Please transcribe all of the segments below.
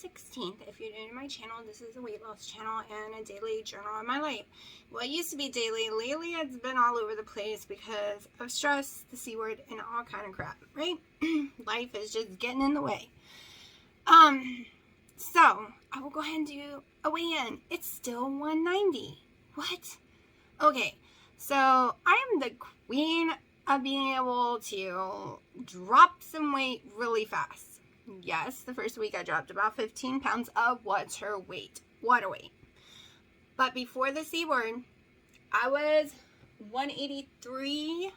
16th. If you're new to my channel, this is a weight loss channel and a daily journal of my life. Well, it used to be daily. Lately, it's been all over the place because of stress, the C word, and all kind of crap, right? Life is just getting in the way. So I will go ahead and do a weigh-in. It's still 190. What? Okay, so I am the queen of being able to drop some weight really fast. Yes, the first week I dropped about 15 pounds of water weight. But before the C word, I was 183.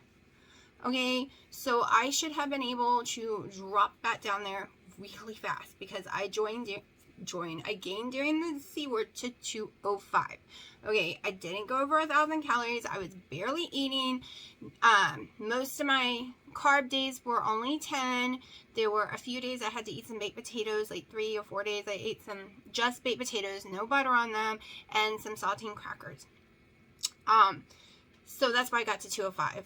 Okay, so I should have been able to drop that down there really fast because I gained during the C word to 205. Okay, I didn't go over 1,000 calories. I was barely eating. Most of my carb days were only 10. There were a few days I had to eat some baked potatoes, like 3 or 4 days I ate some just baked potatoes, no butter on them, and some saltine crackers. So that's why I got to 205.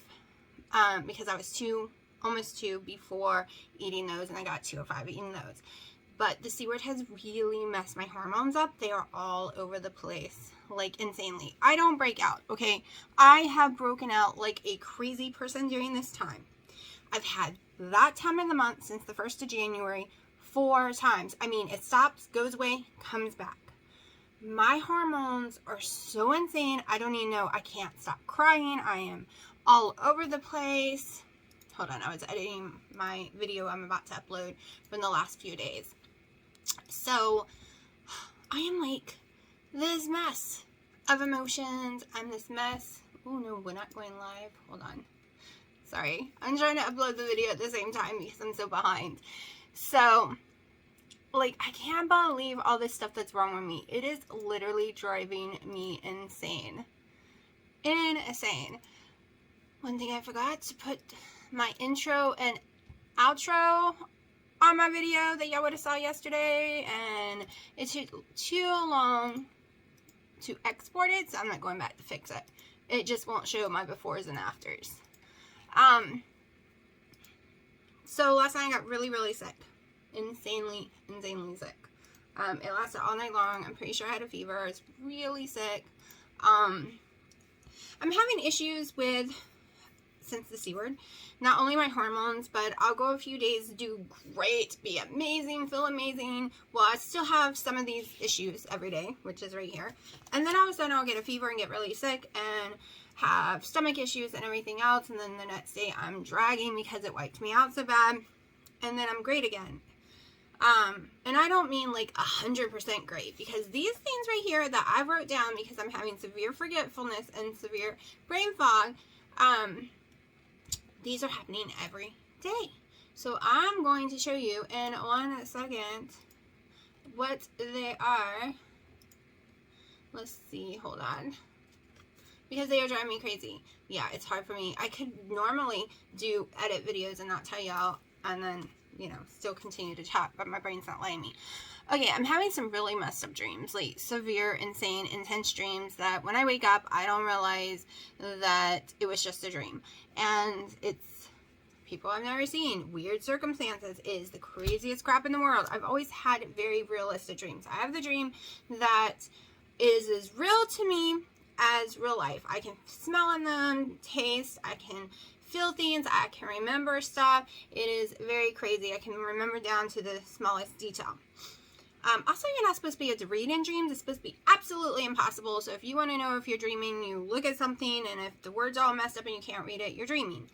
Because I was almost 2 before eating those, and I got 205 eating those. But the C word has really messed my hormones up. They are all over the place, like insanely. I don't break out, okay? I have broken out like a crazy person during this time. I've had that time of the month since the 1st of January 4 times. I mean, it stops, goes away, comes back. My hormones are so insane. I don't even know. I can't stop crying. I am all over the place. Hold on, I was editing my video I'm about to upload from the last few days. So, I am like this mess of emotions. I'm this mess. Oh no, we're not going live. Hold on. Sorry. I'm trying to upload the video at the same time because I'm so behind. So, like, I can't believe all this stuff that's wrong with me. It is literally driving me insane. Insane. One thing I forgot to put my intro and outro on my video that y'all would have saw yesterday, and it took too long to export it, so I'm not going back to fix it. It just won't show my befores and afters. So last night I got really sick. Insanely sick. It lasted all night long. I'm pretty sure I had a fever. I was really sick. I'm having issues with, since the C word, not only my hormones, but I'll go a few days, do great, be amazing, feel amazing. Well, I still have some of these issues every day, which is right here. And then all of a sudden I'll get a fever and get really sick and have stomach issues and everything else. And then the next day I'm dragging because it wiped me out so bad. And then I'm great again. And I don't mean like 100% great, because these things right here that I wrote down because I'm having severe forgetfulness and severe brain fog, these are happening every day. So I'm going to show you in 1 second what they are. Let's see, hold on. Because they are driving me crazy. Yeah, it's hard for me. I could normally edit videos and not tell y'all, and then, you know, still continue to chat, but my brain's not letting me. Okay, I'm having some really messed up dreams, like severe, insane, intense dreams that when I wake up, I don't realize that it was just a dream. And it's people I've never seen, weird circumstances, is the craziest crap in the world. I've always had very realistic dreams. I have the dream that is as real to me as real life. I can smell in them, taste, I can feel things, I can remember stuff. It is very crazy. I can remember down to the smallest detail. Also, you're not supposed to be able to read in dreams. It's supposed to be absolutely impossible. So if you want to know if you're dreaming, you look at something, and if the word's all messed up and you can't read it, you're dreaming.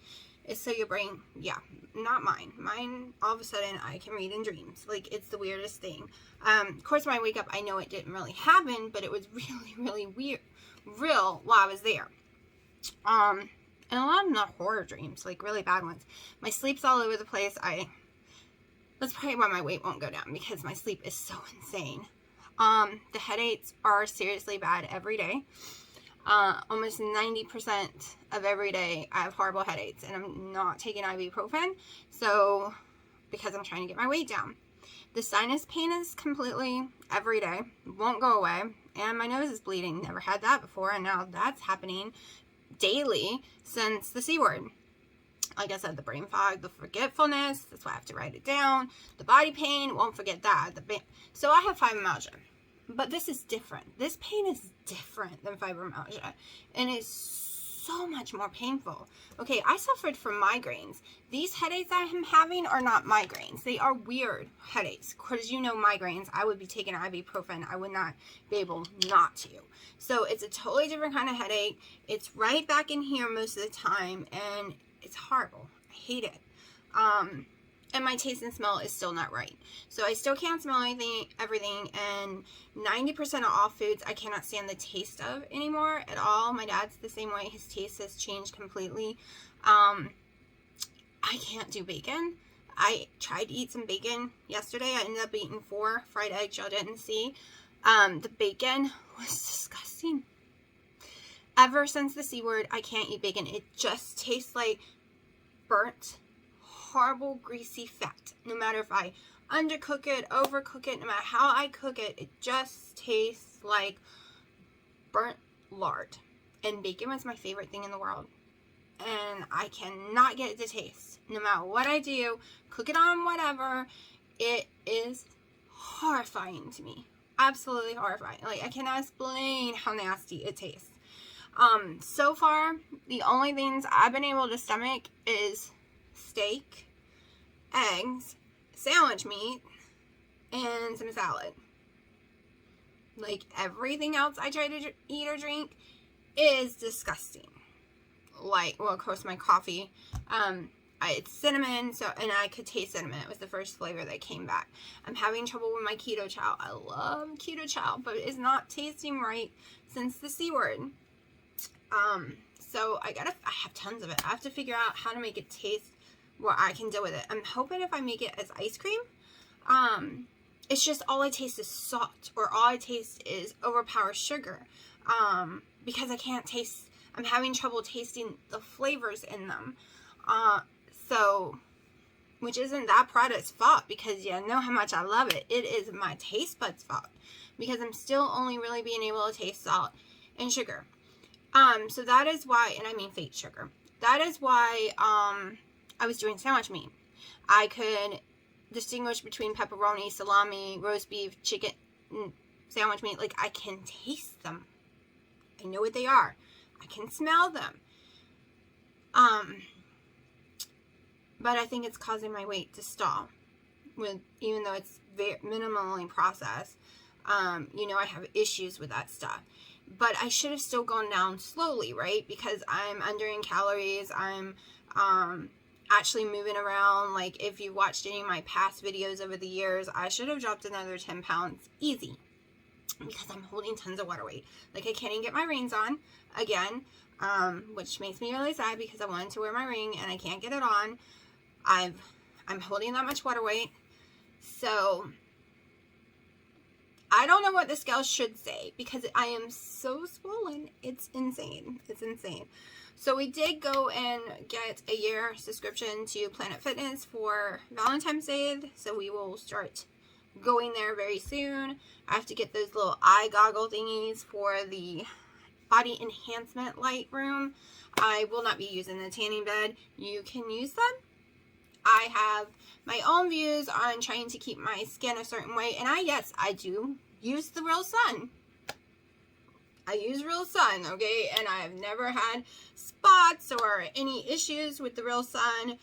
It's so your brain, yeah, not mine. Mine, all of a sudden, I can read in dreams. Like, it's the weirdest thing. Of course, when I wake up, I know it didn't really happen, but it was really weird, real while I was there. And a lot of them are horror dreams, like really bad ones. My sleep's all over the place. That's probably why my weight won't go down, because my sleep is so insane. The headaches are seriously bad every day. Almost 90% of every day I have horrible headaches, and I'm not taking ibuprofen, so, because I'm trying to get my weight down. The sinus pain is completely every day, won't go away, and my nose is bleeding. Never had that before, and now that's happening daily since the C word. Like I said, the brain fog, the forgetfulness, that's why I have to write it down. The body pain, won't forget that. So I have fibromyalgia. But this is different. This pain is different than fibromyalgia. And it's so much more painful. Okay, I suffered from migraines. These headaches I am having are not migraines. They are weird headaches. Because you know migraines, I would be taking ibuprofen. I would not be able not to. So it's a totally different kind of headache. It's right back in here most of the time. And it's horrible. I hate it. And my taste and smell is still not right. So I still can't smell everything, and 90% of all foods I cannot stand the taste of anymore at all. My dad's the same way. His taste has changed completely. I can't do bacon. I tried to eat some bacon yesterday. I ended up eating 4 fried eggs y'all didn't see. The bacon was disgusting. Ever since the C word, I can't eat bacon. It just tastes like burnt, horrible, greasy fat. No matter if I undercook it, overcook it, no matter how I cook it, it just tastes like burnt lard. And bacon was my favorite thing in the world. And I cannot get it to taste. No matter what I do, cook it on whatever, it is horrifying to me. Absolutely horrifying. Like, I cannot explain how nasty it tastes. So far, the only things I've been able to stomach is steak, eggs, sandwich meat, and some salad. Like, everything else I try to eat or drink is disgusting. Like, well, of course, my coffee, it's cinnamon, and I could taste cinnamon. It was the first flavor that came back. I'm having trouble with my keto chow. I love keto chow, but it's not tasting right since the C word. So I have tons of it. I have to figure out how to make it taste where I can deal with it. I'm hoping if I make it as ice cream, it's just all I taste is salt, or all I taste is overpowered sugar, because I can't taste, I'm having trouble tasting the flavors in them, so, which isn't that product's fault, because you know how much I love it. It is my taste buds' fault, because I'm still only really being able to taste salt and sugar. So that is why, and I mean fake sugar, that is why, I was doing sandwich meat. I could distinguish between pepperoni, salami, roast beef, chicken, sandwich meat. Like, I can taste them. I know what they are. I can smell them. But I think it's causing my weight to stall. Even though it's very minimally processed. You know, I have issues with that stuff. But I should have still gone down slowly, right? Because I'm under in calories. I'm, actually moving around. Like, if you watched any of my past videos over the years, I should have dropped another 10 pounds easy, because I'm holding tons of water weight. Like, I can't even get my rings on again, which makes me really sad, because I wanted to wear my ring and I can't get it on. I'm holding that much water weight. So I don't know what the scale should say, because I am so swollen. It's insane. It's insane. So we did go and get a year subscription to Planet Fitness for Valentine's Day. So we will start going there very soon. I have to get those little eye goggle thingies for the body enhancement light room. I will not be using the tanning bed. You can use them. I have my own views on trying to keep my skin a certain way. And yes, I do use the real sun. I use real sun, okay? And I've never had spots or any issues with the real sun.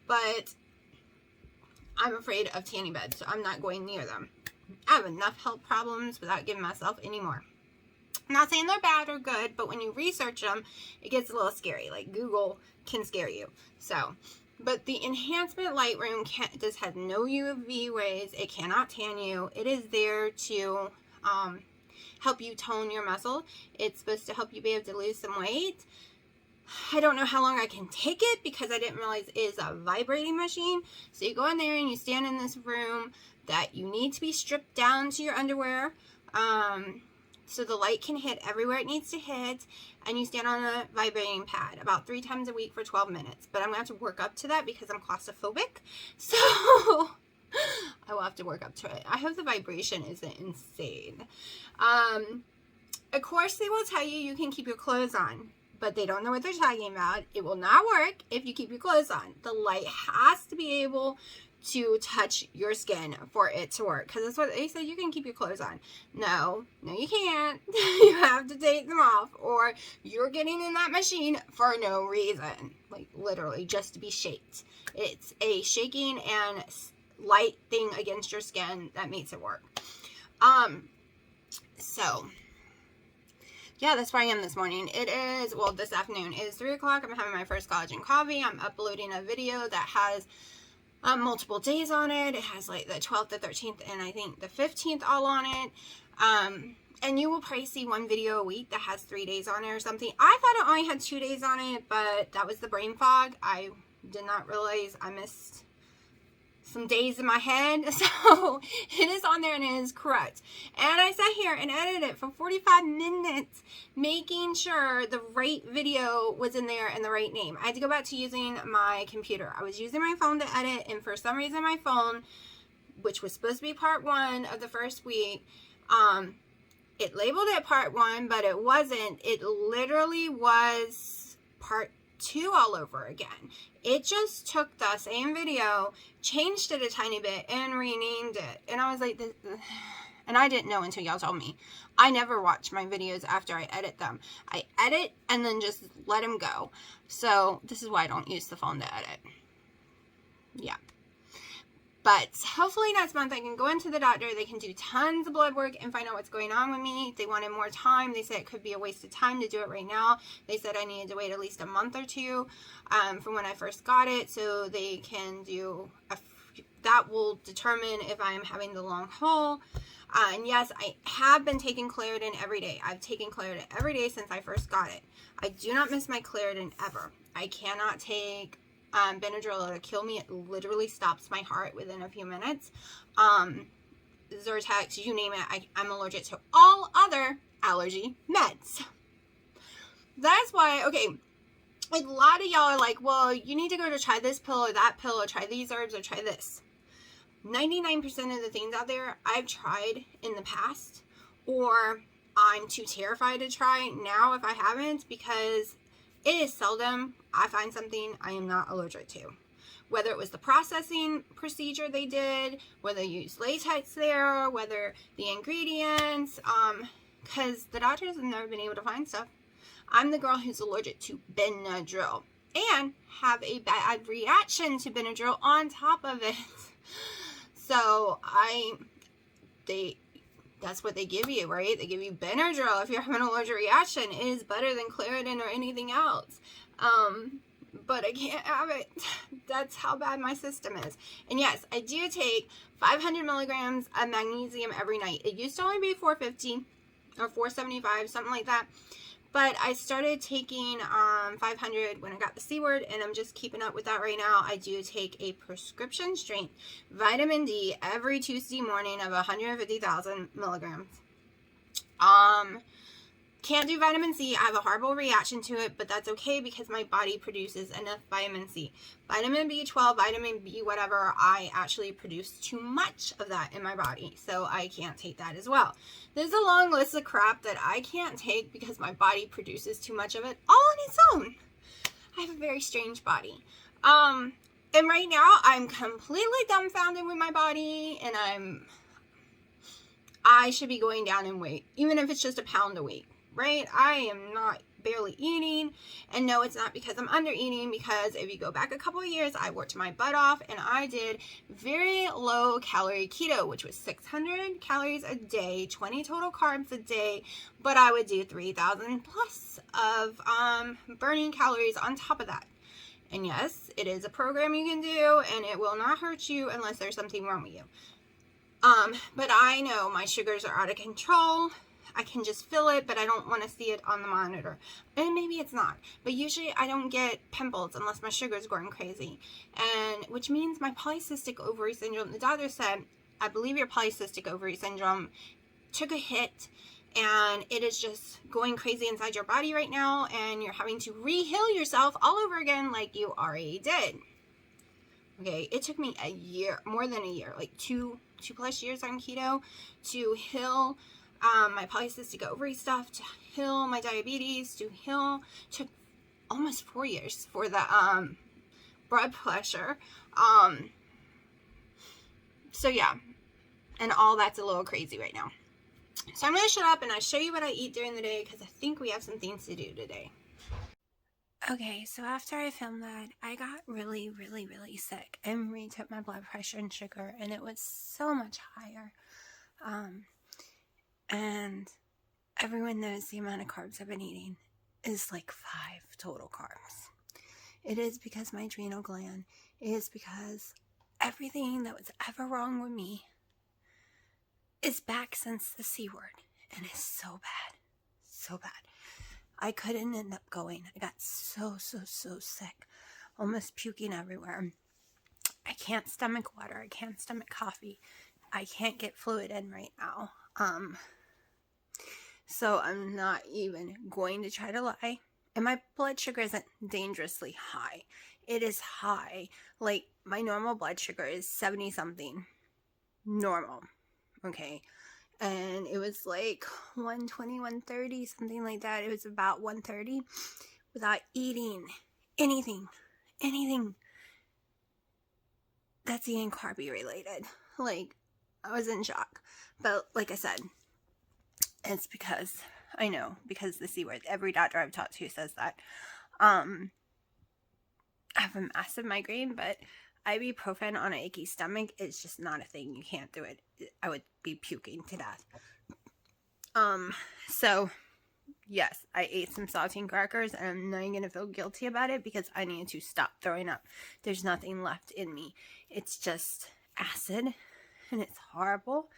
But I'm afraid of tanning beds, so I'm not going near them. I have enough health problems without giving myself any more. I'm not saying they're bad or good, but when you research them, it gets a little scary. Like, Google can scare you. So, but the enhancement light room just has no UV rays. It cannot tan you. It is there to help you tone your muscle. It's supposed to help you be able to lose some weight. I don't know how long I can take it, because I didn't realize it is a vibrating machine. So you go in there and you stand in this room that you need to be stripped down to your underwear. So the light can hit everywhere it needs to hit, and you stand on a vibrating pad about 3 times a week for 12 minutes. But I'm going to have to work up to that because I'm claustrophobic. So I will have to work up to it. I hope the vibration isn't insane. Of course, they will tell you can keep your clothes on, but they don't know what they're talking about. It will not work if you keep your clothes on. The light has to be able to touch your skin for it to work, because that's what they said. You can keep your clothes on. No, you can't. You have to take them off, or you're getting in that machine for no reason, like literally just to be shaked. It's a shaking and light thing against your skin that makes it work. So yeah, that's where I am this morning. It is, well, this afternoon. It is 3 o'clock. I'm having my first collagen coffee. I'm uploading a video that has multiple days on it. It has like the 12th, the 13th, and I think the 15th all on it. And you will probably see one video a week that has 3 days on it or something. I thought it only had 2 days on it, but that was the brain fog. I did not realize I missed some days in my head. So it is on there and it is correct. And I sat here and edited it for 45 minutes, making sure the right video was in there and the right name. I had to go back to using my computer. I was using my phone to edit, and for some reason my phone, which was supposed to be part 1 of the first week, it labeled it part 1, but it wasn't. It literally was part 2 all over again. It just took the same video, changed it a tiny bit, and renamed it. And I was like, and I didn't know until y'all told me. I never watch my videos after I edit them. I edit and then just let them go. So this is why I don't use the phone to edit. Yeah. But hopefully next month I can go into the doctor. They can do tons of blood work and find out what's going on with me. If they wanted more time, they said it could be a waste of time to do it right now. They said I needed to wait at least a month or two from when I first got it, so they can do that will determine if I am having the long haul. And yes, I have been taking Claritin every day. I've taken Claritin every day since I first got it. I do not miss my Claritin ever. I cannot take Benadryl. It'll kill me. It literally stops my heart within a few minutes. Zyrtex, you name it. I'm allergic to all other allergy meds. That's why, okay, like a lot of y'all are like, well, you need to go to try this pill or that pill or try these herbs or try this. 99% of the things out there I've tried in the past, or I'm too terrified to try now if I haven't, because it is seldom I find something I am not allergic to. Whether it was the processing procedure they did, whether they used latex there, whether the ingredients, because the doctors have never been able to find stuff. I'm the girl who's allergic to Benadryl and have a bad reaction to Benadryl on top of it. So that's what they give you, right? They give you Benadryl if you're having an allergic reaction. It is better than Claritin or anything else. But I can't have it. That's how bad my system is. And yes, I do take 500 milligrams of magnesium every night. It used to only be 450 or 475, something like that. But I started taking 500 when I got the C word, and I'm just keeping up with that right now. I do take a prescription strength vitamin D every Tuesday morning of 150,000 milligrams. Can't do vitamin C. I have a horrible reaction to it, but that's okay because my body produces enough vitamin C. Vitamin B12, vitamin B whatever, I actually produce too much of that in my body, so I can't take that as well. There's a long list of crap that I can't take because my body produces too much of it all on its own. I have a very strange body. And right now I'm completely dumbfounded with my body, and I should be going down in weight, even if it's just a pound a week. Right? I am not barely eating, and no, it's not because I'm under eating, because if you go back a couple of years, I worked my butt off and I did very low calorie keto, which was 600 calories a day, 20 total carbs a day, but I would do 3,000 plus of burning calories on top of that. And yes, it is a program you can do, and it will not hurt you unless there's something wrong with you. But I know my sugars are out of control. I can just feel it, but I don't want to see it on the monitor. And maybe it's not. But usually I don't get pimples unless my sugar's going crazy. And which means my polycystic ovary syndrome, the doctor said, I believe your polycystic ovary syndrome took a hit, and it is just going crazy inside your body right now, and you're having to re-heal yourself all over again like you already did. Okay, it took me a year, more than a year, like two plus years on keto to heal my polycystic ovary stuff, to heal my diabetes, to heal, took almost 4 years for the blood pressure. So yeah, and all that's a little crazy right now. So I'm going to shut up and I'll show you what I eat during the day, because I think we have some things to do today. Okay, so after I filmed that, I got really, really, really sick and retook my blood pressure and sugar, and it was so much higher. And everyone knows the amount of carbs I've been eating is like 5 total carbs. It is because my adrenal gland, it is because everything that was ever wrong with me is back since the C word, and it's so bad, so bad. I couldn't end up going. I got so sick, almost puking everywhere. I can't stomach water. I can't stomach coffee. I can't get fluid in right now. So I'm not even going to try to lie. And my blood sugar isn't dangerously high. It is high. Like, my normal blood sugar is 70 something. Normal. Okay. And it was like 120, 130, something like that. It was about 130 without eating anything that's eating carby related. Like, I was in shock. But like I said, it's because, I know, because the C word. Every doctor I've talked to says that. I have a massive migraine, but ibuprofen on an achy stomach is just not a thing. You can't do it. I would be puking to death. So yes, I ate some saltine crackers, and I'm not going to feel guilty about it because I need to stop throwing up. There's nothing left in me. It's just acid, and it's horrible.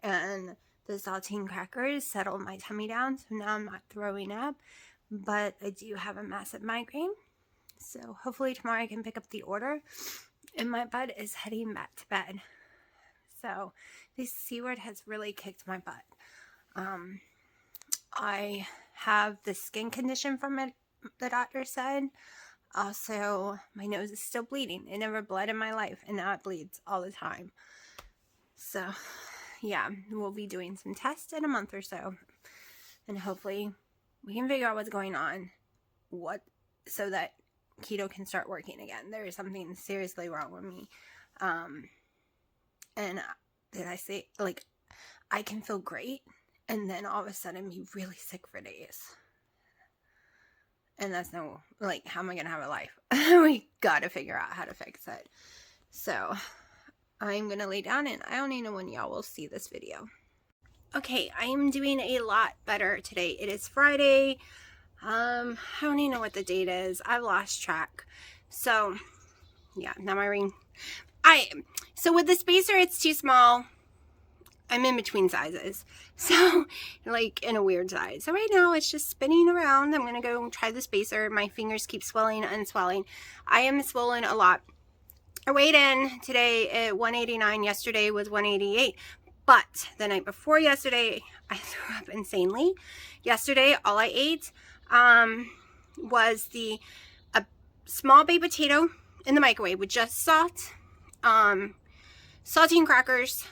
And the saltine crackers settled my tummy down, so now I'm not throwing up. But I do have a massive migraine. So hopefully tomorrow I can pick up the order. And my butt is heading back to bed. So this C word has really kicked my butt. I have the skin condition from it, the doctor said. Also, my nose is still bleeding. It never bled in my life, and now it bleeds all the time. So, yeah, we'll be doing some tests in a month or so. And hopefully we can figure out what's going on. So that keto can start working again. There is something seriously wrong with me. And did I say, like, I can feel great and then all of a sudden be really sick for days. And that's no, like, how am I going to have a life? We got to figure out how to fix it. So I'm going to lay down, and I don't even know when y'all will see this video. Okay, I am doing a lot better today. It is Friday. I don't even know what the date is. I've lost track. So, yeah, now my ring. So with the spacer, it's too small. I'm in between sizes. So, like, in a weird size. So right now, it's just spinning around. I'm going to go try the spacer. My fingers keep swelling and unswelling. I am swollen a lot. I weighed in today at 189. Yesterday was 188. But the night before yesterday, I threw up insanely. Yesterday, all I ate was a small baked potato in the microwave with just salt, saltine crackers,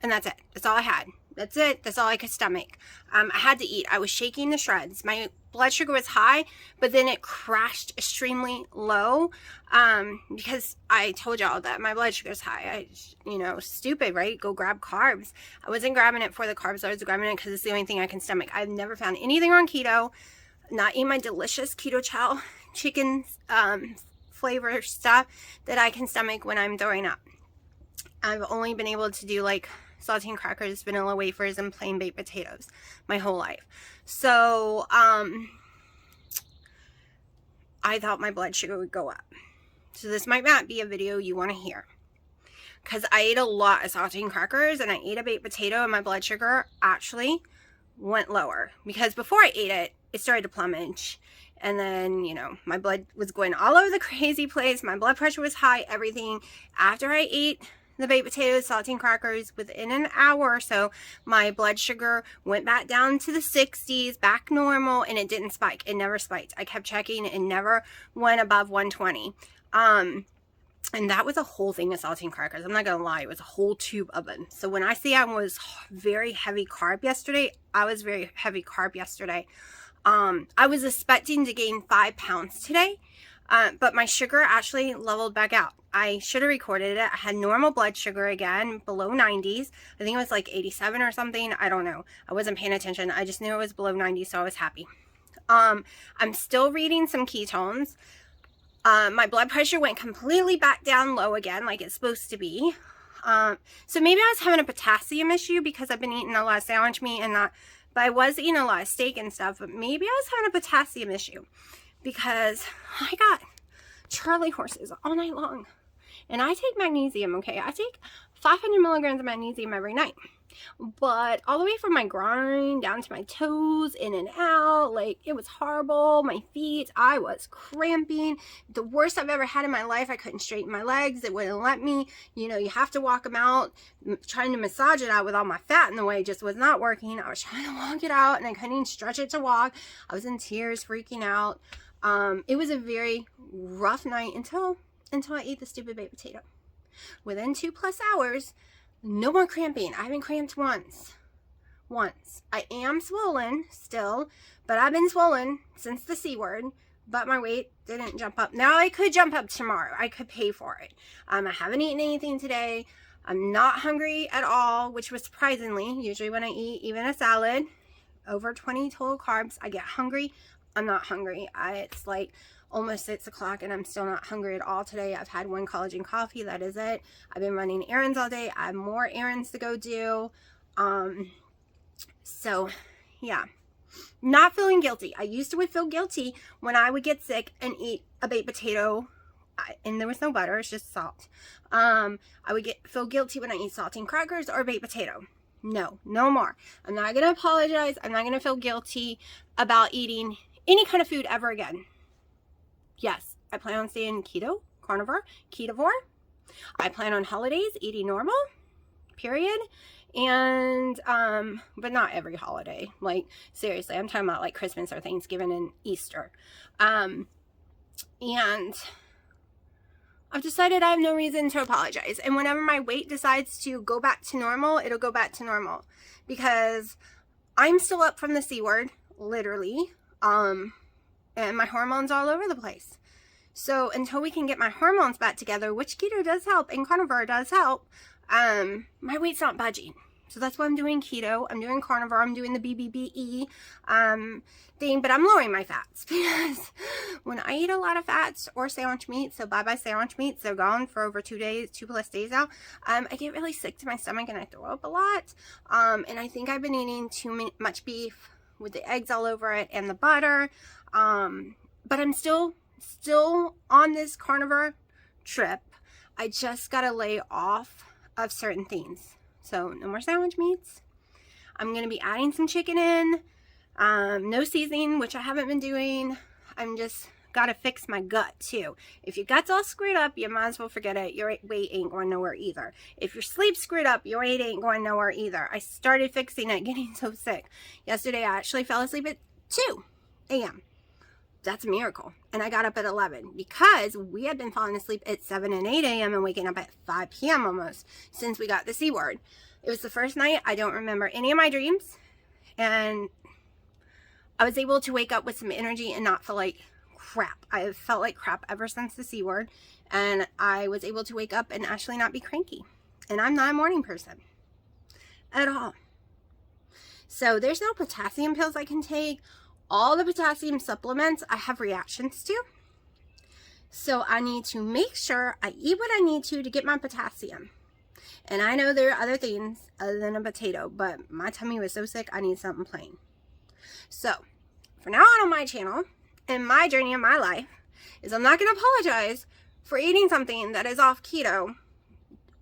and that's it. That's all I had. That's it. That's all I could stomach. I had to eat. I was shaking the shreds. My blood sugar was high, but then it crashed extremely low because I told y'all that my blood sugar is high. Stupid, right? Go grab carbs. I wasn't grabbing it for the carbs. I was grabbing it because it's the only thing I can stomach. I've never found anything on keto. Not eating my delicious keto chow chicken flavor stuff that I can stomach when I'm throwing up. I've only been able to do like saltine crackers, vanilla wafers, and plain baked potatoes my whole life. So, I thought my blood sugar would go up. So this might not be a video you want to hear. Because I ate a lot of saltine crackers and I ate a baked potato, and my blood sugar actually went lower. Because before I ate it, it started to plummet. And then, my blood was going all over the crazy place. My blood pressure was high, everything. After I ate the baked potatoes, saltine crackers, within an hour or so, my blood sugar went back down to the 60s, back normal, and it didn't spike. It never spiked. I kept checking. It never went above 120. And that was a whole thing of saltine crackers. I'm not going to lie. It was a whole tube of them. So when I say I was very heavy carb yesterday, I was very heavy carb yesterday. I was expecting to gain 5 pounds today, but my sugar actually leveled back out. I should have recorded it. I had normal blood sugar again, below 90s. I think it was like 87 or something. I don't know. I wasn't paying attention. I just knew it was below 90, so I was happy. I'm still reading some ketones. My blood pressure went completely back down low again, like it's supposed to be. So maybe I was having a potassium issue because I've been eating a lot of sandwich meat and not, but I was eating a lot of steak and stuff, but maybe I was having a potassium issue because I got Charlie horses all night long. And I take magnesium, okay? I take 500 milligrams of magnesium every night. But all the way from my groin down to my toes, in and out, like it was horrible. My feet, I was cramping. The worst I've ever had in my life. I couldn't straighten my legs. It wouldn't let me. You know, you have to walk them out. Trying to massage it out with all my fat in the way just was not working. I was trying to walk it out and I couldn't even stretch it to walk. I was in tears, freaking out. It was a very rough night until I ate the stupid baked potato. Within 2+ hours, no more cramping. I haven't cramped once. I am swollen still, but I've been swollen since the C word, but my weight didn't jump up. Now I could jump up tomorrow. I could pay for it. I haven't eaten anything today. I'm not hungry at all, which was surprisingly. Usually when I eat even a salad, over 20 total carbs, I get hungry. I'm not hungry. It's like almost 6 o'clock and I'm still not hungry at all today. I've had 1 collagen coffee. That is it. I've been running errands all day. I have more errands to go do. So yeah, not feeling guilty. I used to feel guilty when I would get sick and eat a baked potato and there was no butter. It's just salt. I would feel guilty when I eat saltine crackers or baked potato. No more. I'm not going to apologize. I'm not going to feel guilty about eating any kind of food ever again. Yes, I plan on staying keto, carnivore, ketovore. I plan on holidays eating normal, period. And, but not every holiday. Like, seriously, I'm talking about like Christmas or Thanksgiving and Easter. And I've decided I have no reason to apologize. And whenever my weight decides to go back to normal, it'll go back to normal. Because I'm still up from the C word, literally. And my hormones all over the place. So until we can get my hormones back together, which keto does help and carnivore does help, my weight's not budging. So that's why I'm doing keto. I'm doing carnivore. I'm doing the BBBE thing, but I'm lowering my fats because when I eat a lot of fats or sandwich meat, so bye-bye sandwich meats, they're gone for over 2 days, 2+ days now, I get really sick to my stomach and I throw up a lot. And I think I've been eating too much beef with the eggs all over it and the butter. But I'm still on this carnivore trip. I just got to lay off of certain things. So no more sandwich meats. I'm going to be adding some chicken in. No seasoning, which I haven't been doing. I'm just got to fix my gut too. If your gut's all screwed up, you might as well forget it. Your weight ain't going nowhere either. If your sleep's screwed up, your weight ain't going nowhere either. I started fixing it, getting so sick. Yesterday, I actually fell asleep at 2 a.m. That's a miracle. And I got up at 11 because we had been falling asleep at 7 and 8 a.m. and waking up at 5 p.m. almost since we got the C word. It was the first night. I don't remember any of my dreams. And I was able to wake up with some energy and not feel like crap. I have felt like crap ever since the C word. And I was able to wake up and actually not be cranky. And I'm not a morning person at all. So there's no potassium pills I can take. All the potassium supplements I have reactions to. So I need to make sure I eat what I need to get my potassium. And I know there are other things other than a potato, but my tummy was so sick I need something plain. So from now on my channel and my journey in my life is I'm not going to apologize for eating something that is off keto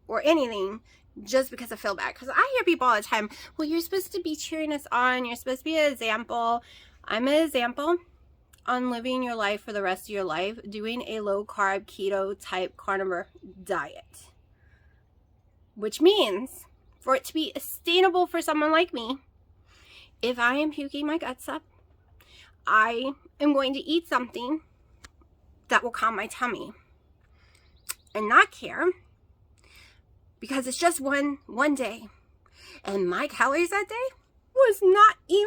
or anything just because I feel bad. Because I hear people all the time, well, you're supposed to be cheering us on. You're supposed to be an example. I'm an example on living your life for the rest of your life, doing a low-carb, keto-type carnivore diet. Which means, for it to be sustainable for someone like me, if I am puking my guts up, I am going to eat something that will calm my tummy. and not care because it's just one day. And my calories that day was not even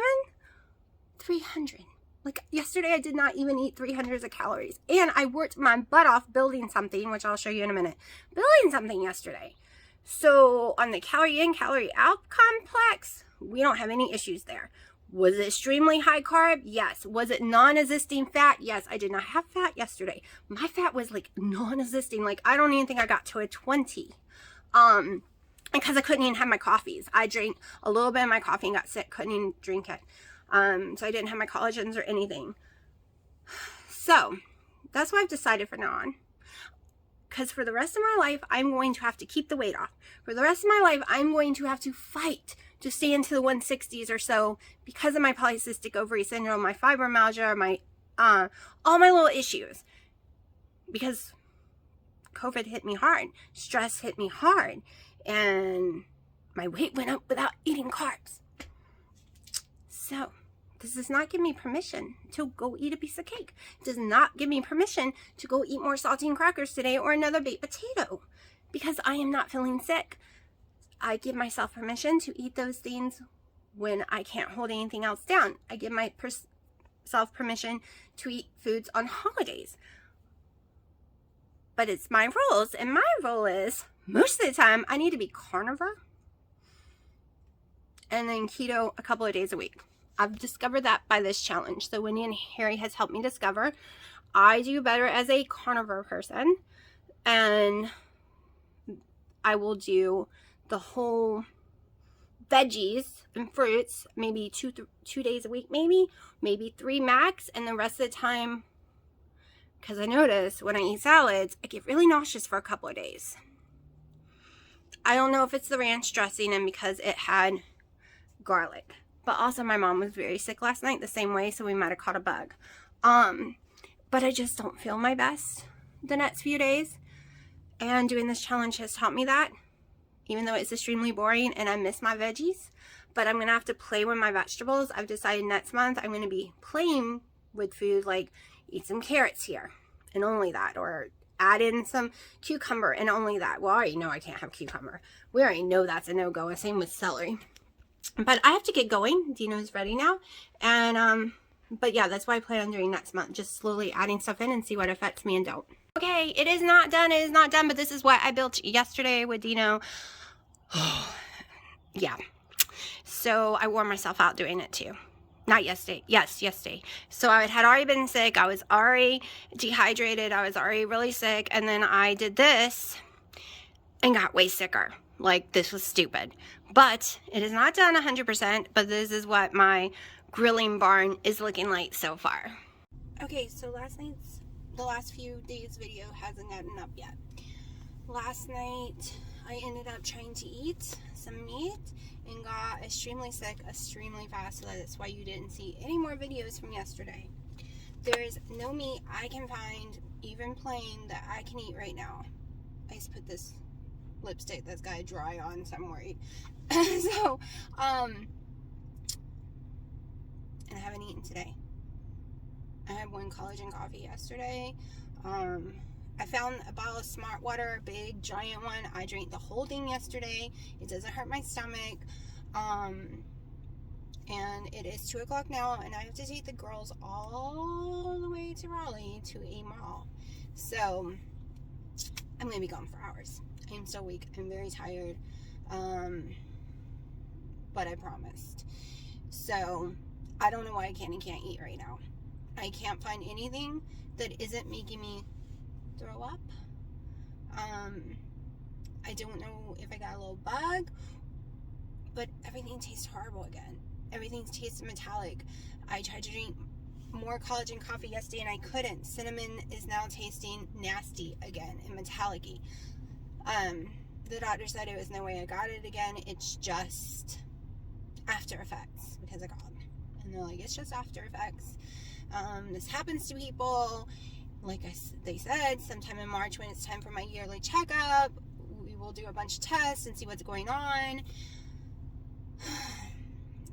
300. Like yesterday, I did not even eat 300 of calories. And I worked my butt off building something, which I'll show you in a minute. Building something yesterday. So on the calorie in, calorie out complex, we don't have any issues there. Was it extremely high carb? Yes. Was it non-existing fat? Yes. I did not have fat yesterday. My fat was like non-existing. Like I don't even think I got to a 20. Because I couldn't even have my coffees. I drank a little bit of my coffee and got sick. Couldn't even drink it. So I didn't have my collagens or anything. So that's what I've decided from now on. Because for the rest of my life, I'm going to have to keep the weight off. For the rest of my life, I'm going to have to fight to stay into the 160s or so because of my polycystic ovary syndrome, my fibromyalgia, my all my little issues. Because COVID hit me hard. Stress hit me hard. And my weight went up without eating carbs. So this does not give me permission to go eat a piece of cake. It does not give me permission to go eat more saltine crackers today or another baked potato because I am not feeling sick. I give myself permission to eat those things when I can't hold anything else down. I give myself permission to eat foods on holidays. But it's my rules, and my rule is most of the time I need to be carnivore and then keto a couple of days a week. I've discovered that by this challenge. So Wendy and Harry has helped me discover I do better as a carnivore person, and I will do the whole veggies and fruits maybe two days a week, maybe 3 max, and the rest of the time, because I notice when I eat salads, I get really nauseous for a couple of days. I don't know if it's the ranch dressing and because it had garlic. But also my mom was very sick last night the same way, so we might have caught a bug. But I just don't feel my best the next few days. And doing this challenge has taught me that. Even though it's extremely boring and I miss my veggies. But I'm going to have to play with my vegetables. I've decided next month I'm going to be playing with food, like eat some carrots here and only that. Or add in some cucumber and only that. Well, I already know I can't have cucumber. We already know that's a no-go. Same with celery. But I have to get going. Dino's ready now. And, but yeah, that's what I plan on doing next month. Just slowly adding stuff in and see what affects me and don't. Okay, it is not done. It is not done. But this is what I built yesterday with Dino. Yeah. So I wore myself out doing it too. Not yesterday. Yes, yesterday. So I had already been sick. I was already dehydrated. I was already really sick. And then I did this and got way sicker. Like, this was stupid. But it is not done 100%, but this is what my grilling barn is looking like so far. Okay, so the last few days video hasn't gotten up yet. Last night, I ended up trying to eat some meat and got extremely sick extremely fast, so that's why you didn't see any more videos from yesterday. There's no meat I can find, even plain, that I can eat right now. I just put this lipstick that's got to dry on, so I'm worried. So, and I haven't eaten today. I had one collagen coffee yesterday. I found a bottle of Smart Water, a big giant one. I drank the whole thing yesterday. It doesn't hurt my stomach. And it is 2 o'clock now, and I have to take the girls all the way to Raleigh to a mall. So I'm gonna be gone for hours. I'm so weak. I'm very tired. But I promised. So I don't know why I can't eat right now. I can't find anything that isn't making me throw up. I don't know if I got a little bug, but everything tastes horrible again. Everything tastes metallic. I tried to drink more collagen coffee yesterday and I couldn't. Cinnamon is now tasting nasty again and metallic-y. The doctor said it was no way I got it again. It's just after effects because I got it. And they're like, it's just after effects. This happens to people. Like they said, sometime in March when it's time for my yearly checkup, we will do a bunch of tests and see what's going on.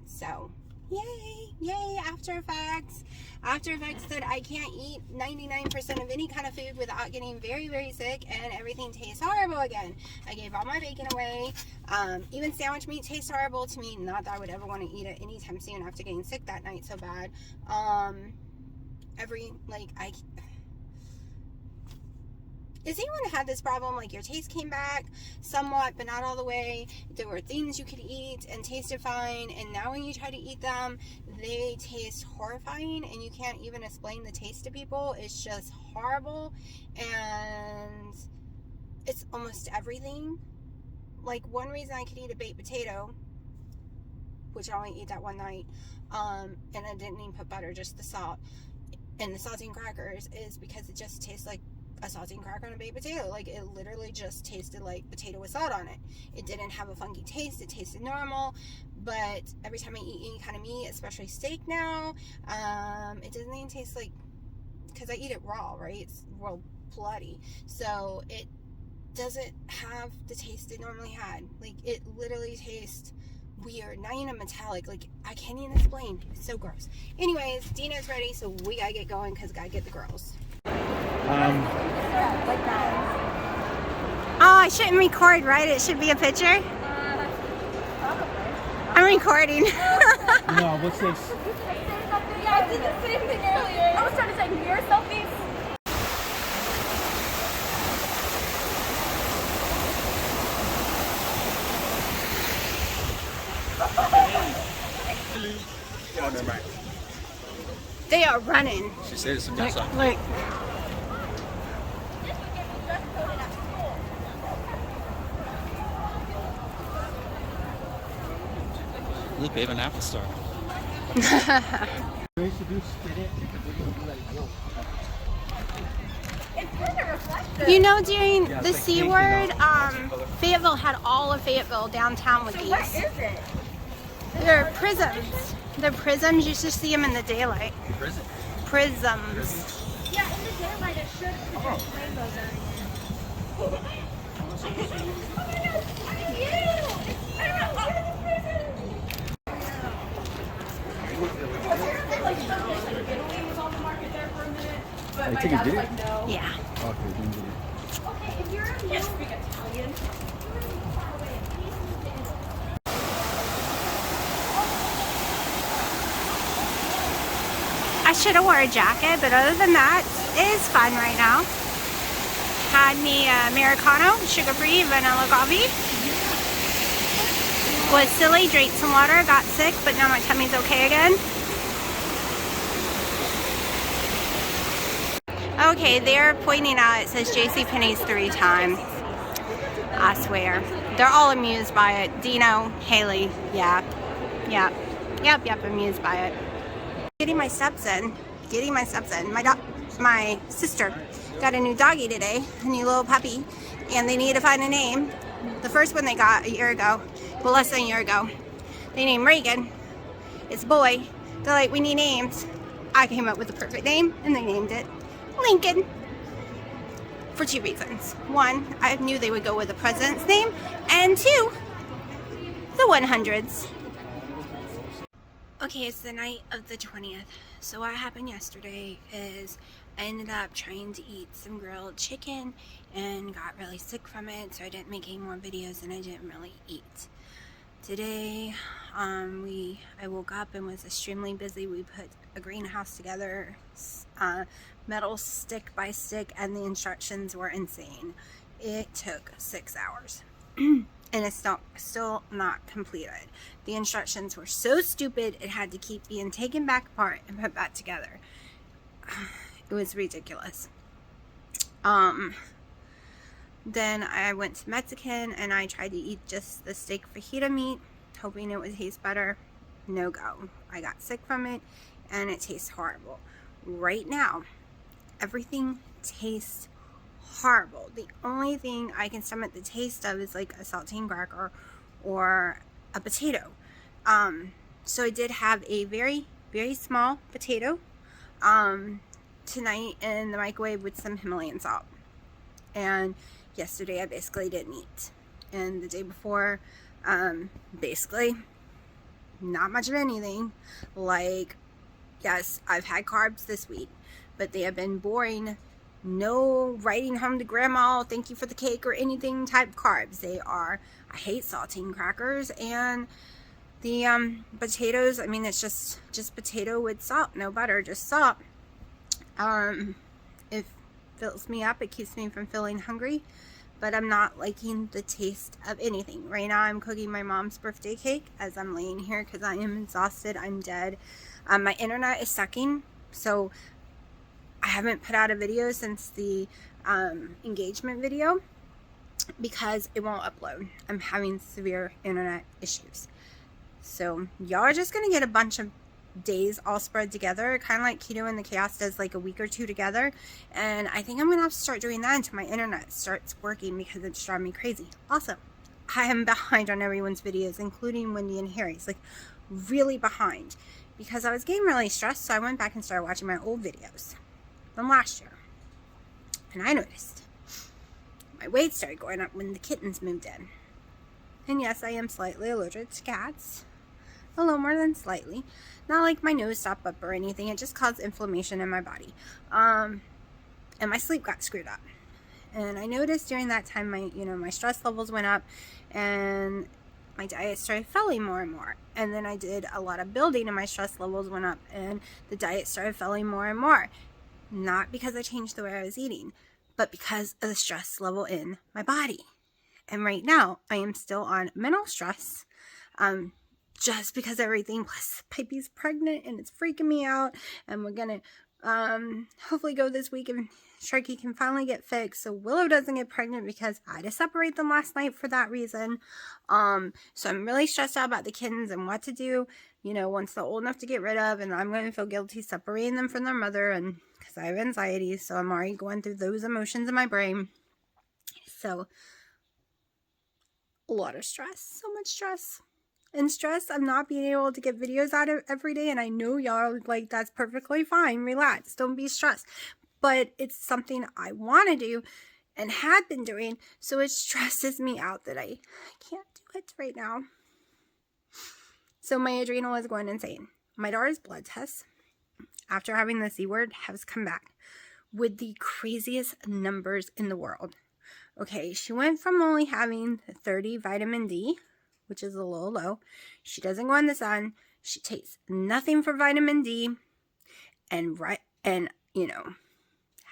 So Yay, yay, After Effects. After Effects said I can't eat 99% of any kind of food without getting very, very sick, and everything tastes horrible again. I gave all my bacon away. Even sandwich meat tastes horrible to me. Not that I would ever want to eat it anytime soon after getting sick that night so bad. Has anyone had this problem? Like, your taste came back somewhat, but not all the way. There were things you could eat and tasted fine, and now when you try to eat them, they taste horrifying, and you can't even explain the taste to people. It's just horrible, and it's almost everything. Like, one reason I could eat a baked potato, which I only ate that one night, and I didn't even put butter, just the salt, and the saltine crackers, is because it just tastes like a saltine cracker on a baked potato. Like, it literally just tasted like potato with salt on it. It didn't have a funky taste. It tasted normal. But every time I eat any kind of meat, especially steak now, it doesn't even taste like, because I eat it raw, right? It's real bloody. So it doesn't have the taste it normally had. Like, it literally tastes weird, not even metallic. Like, I can't even explain. It's so gross. Anyways, Dina's ready, so we gotta get going because gotta get the girls. Like that. Oh, I shouldn't record, right? It should be a picture. Probably. I'm recording. No, what's this? Yeah, I did the same thing earlier. I was trying to take mirror selfies. Oh, never mind. They are running. She said some good stuff. Like, Look, they have an Apple Store. you know, during the C word, Fayetteville had all of Fayetteville downtown with these. What is it? They're prisms. They're prisms. You should see them in the daylight. Prisms. Yeah, in the daylight it should project rainbows out here. Oh my God, what are you? I don't know. Italy was on the market there for a minute, but my dad was like, no. Yeah. Okay, if you're in you speak Italian. I should have wore a jacket, but other than that, it is fun right now. Had me Americano, sugar-free, vanilla coffee. Was silly, drank some water, got sick, but now my tummy's okay again. Okay, they're pointing out it says JCPenney's 3 times. I swear. They're all amused by it. Dino, Haley, yeah. Yep, amused by it. Getting my steps in. My sister got a new doggy today, a new little puppy, and they need to find a name. The first one they got a year ago, well, less than a year ago, they named Reagan. It's a boy. They're like, we need names. I came up with the perfect name, and they named it Lincoln. For 2 reasons. 1, I knew they would go with the president's name, and 2, the 100s. Okay, it's the night of the 20th. So what happened yesterday is I ended up trying to eat some grilled chicken and got really sick from it, so I didn't make any more videos and I didn't really eat. Today, I woke up and was extremely busy. We put a greenhouse together, metal stick by stick, and the instructions were insane. It took 6 hours. And it's still not completed. The instructions were so stupid, it had to keep being taken back apart and put back together. It was ridiculous. Then I went to Mexican and I tried to eat just the steak fajita meat, hoping it would taste better. No go. I got sick from it and it tastes horrible. Right now, everything tastes horrible. The only thing I can stomach the taste of is like a saltine cracker or a potato. So I did have a very, very small potato tonight in the microwave with some Himalayan salt. And yesterday I basically didn't eat. And the day before, basically not much of anything. Like, yes, I've had carbs this week, but they have been boring. No writing home to grandma, thank you for the cake or anything type carbs. They are, I hate saltine crackers, and the potatoes, I mean, it's just potato with salt, no butter, just salt. It fills me up, it keeps me from feeling hungry, but I'm not liking the taste of anything. Right now I'm cooking my mom's birthday cake as I'm laying here because I am exhausted, I'm dead. My internet is sucking, so I haven't put out a video since the engagement video because it won't upload. I'm having severe internet issues. So y'all are just gonna get a bunch of days all spread together, kind of like Keto and the Chaos does, like a week or two together. And I think I'm gonna have to start doing that until my internet starts working because it's driving me crazy. Also, I am behind on everyone's videos, including Wendy and Harry's, like really behind, because I was getting really stressed. So I went back and started watching my old videos from last year, and I noticed my weight started going up when the kittens moved in. And yes, I am slightly allergic to cats. A little more than slightly. Not like my nose stopped up or anything. It just caused inflammation in my body. And my sleep got screwed up. And I noticed during that time my stress levels went up and my diet started failing more and more. And then I did a lot of building and my stress levels went up and the diet started failing more and more. Not because I changed the way I was eating, but because of the stress level in my body. And right now I am still on mental stress. Just because everything, plus Pipey's pregnant and it's freaking me out, and we're gonna hopefully go this week and Sharky can finally get fixed so Willow doesn't get pregnant, because I had to separate them last night for that reason. So I'm really stressed out about the kittens and what to do, once they're old enough to get rid of, and I'm going to feel guilty separating them from their mother, and because I have anxiety, so I'm already going through those emotions in my brain. So a lot of stress, so much stress. And stress of not being able to get videos out of every day. And I know y'all are like, that's perfectly fine. Relax. Don't be stressed. But it's something I want to do and had been doing. So it stresses me out that I can't do it right now. So my adrenal is going insane. My daughter's blood tests, after having the C word, has come back with the craziest numbers in the world. Okay, she went from only having 30 vitamin D, which is a little low. She doesn't go in the sun. She takes nothing for vitamin D, and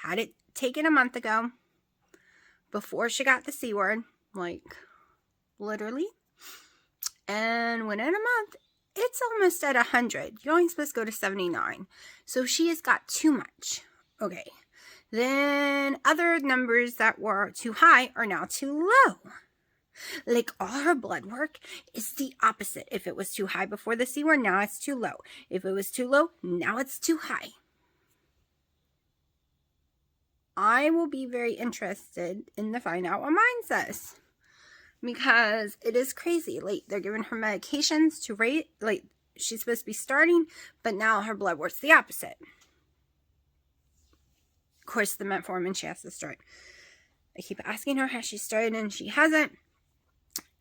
had it taken a month ago before she got the C word, like literally. And within a month, it's almost at 100. You're only supposed to go to 79. So she has got too much. Okay. Then other numbers that were too high are now too low. Like all her blood work is the opposite. If it was too high before the C word, now it's too low. If it was too low, now it's too high. I will be very interested in to find out what mine says, because it is crazy. Like, they're giving her medications to rate, like she's supposed to be starting, but now her blood work's the opposite. Of course, the metformin she has to start. I keep asking her has she started, and she hasn't.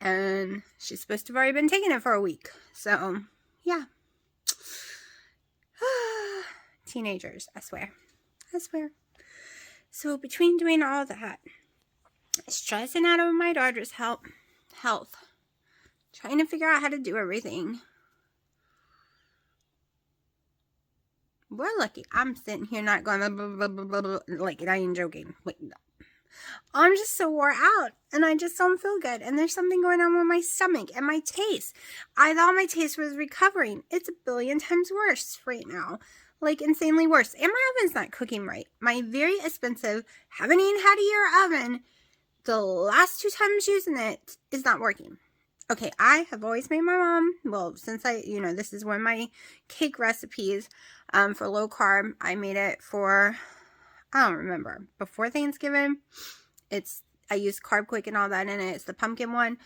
And she's supposed to have already been taking it for a week. So, yeah. Teenagers, I swear. I swear. So, between doing all that, stressing out over my daughter's health, trying to figure out how to do everything. We're lucky. I'm sitting here not going blah, blah, blah, blah, blah, like, I ain't joking. Like, no. I'm just so wore out, and I just don't feel good, and there's something going on with my stomach and my taste. I thought my taste was recovering. It's a billion times worse right now, like insanely worse, and my oven's not cooking right. My very expensive, haven't even had a year oven, the last 2 times using it is not working. Okay, I have always made my mom, well, since this is one of my cake recipes for low carb. I made it for, I don't remember, before Thanksgiving. I use Carb Quick and all that in it. It's the pumpkin one.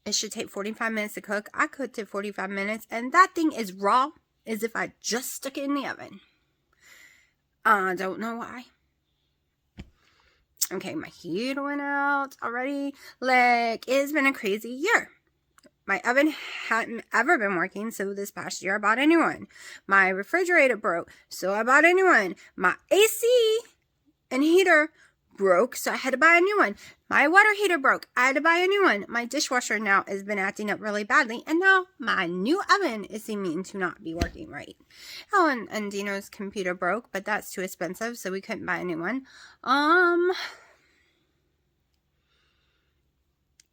It should take 45 minutes to cook. I cooked it 45 minutes, and that thing is raw as if I just stuck it in the oven. I don't know why. Okay, my heat went out already. Like, it's been a crazy year. My oven hadn't ever been working, so this past year I bought a new one. My refrigerator broke, so I bought a new one. My AC and heater broke, so I had to buy a new one. My water heater broke. I had to buy a new one. My dishwasher now has been acting up really badly, and now my new oven is seeming to not be working right. Oh, and Dino's computer broke, but that's too expensive, so we couldn't buy a new one.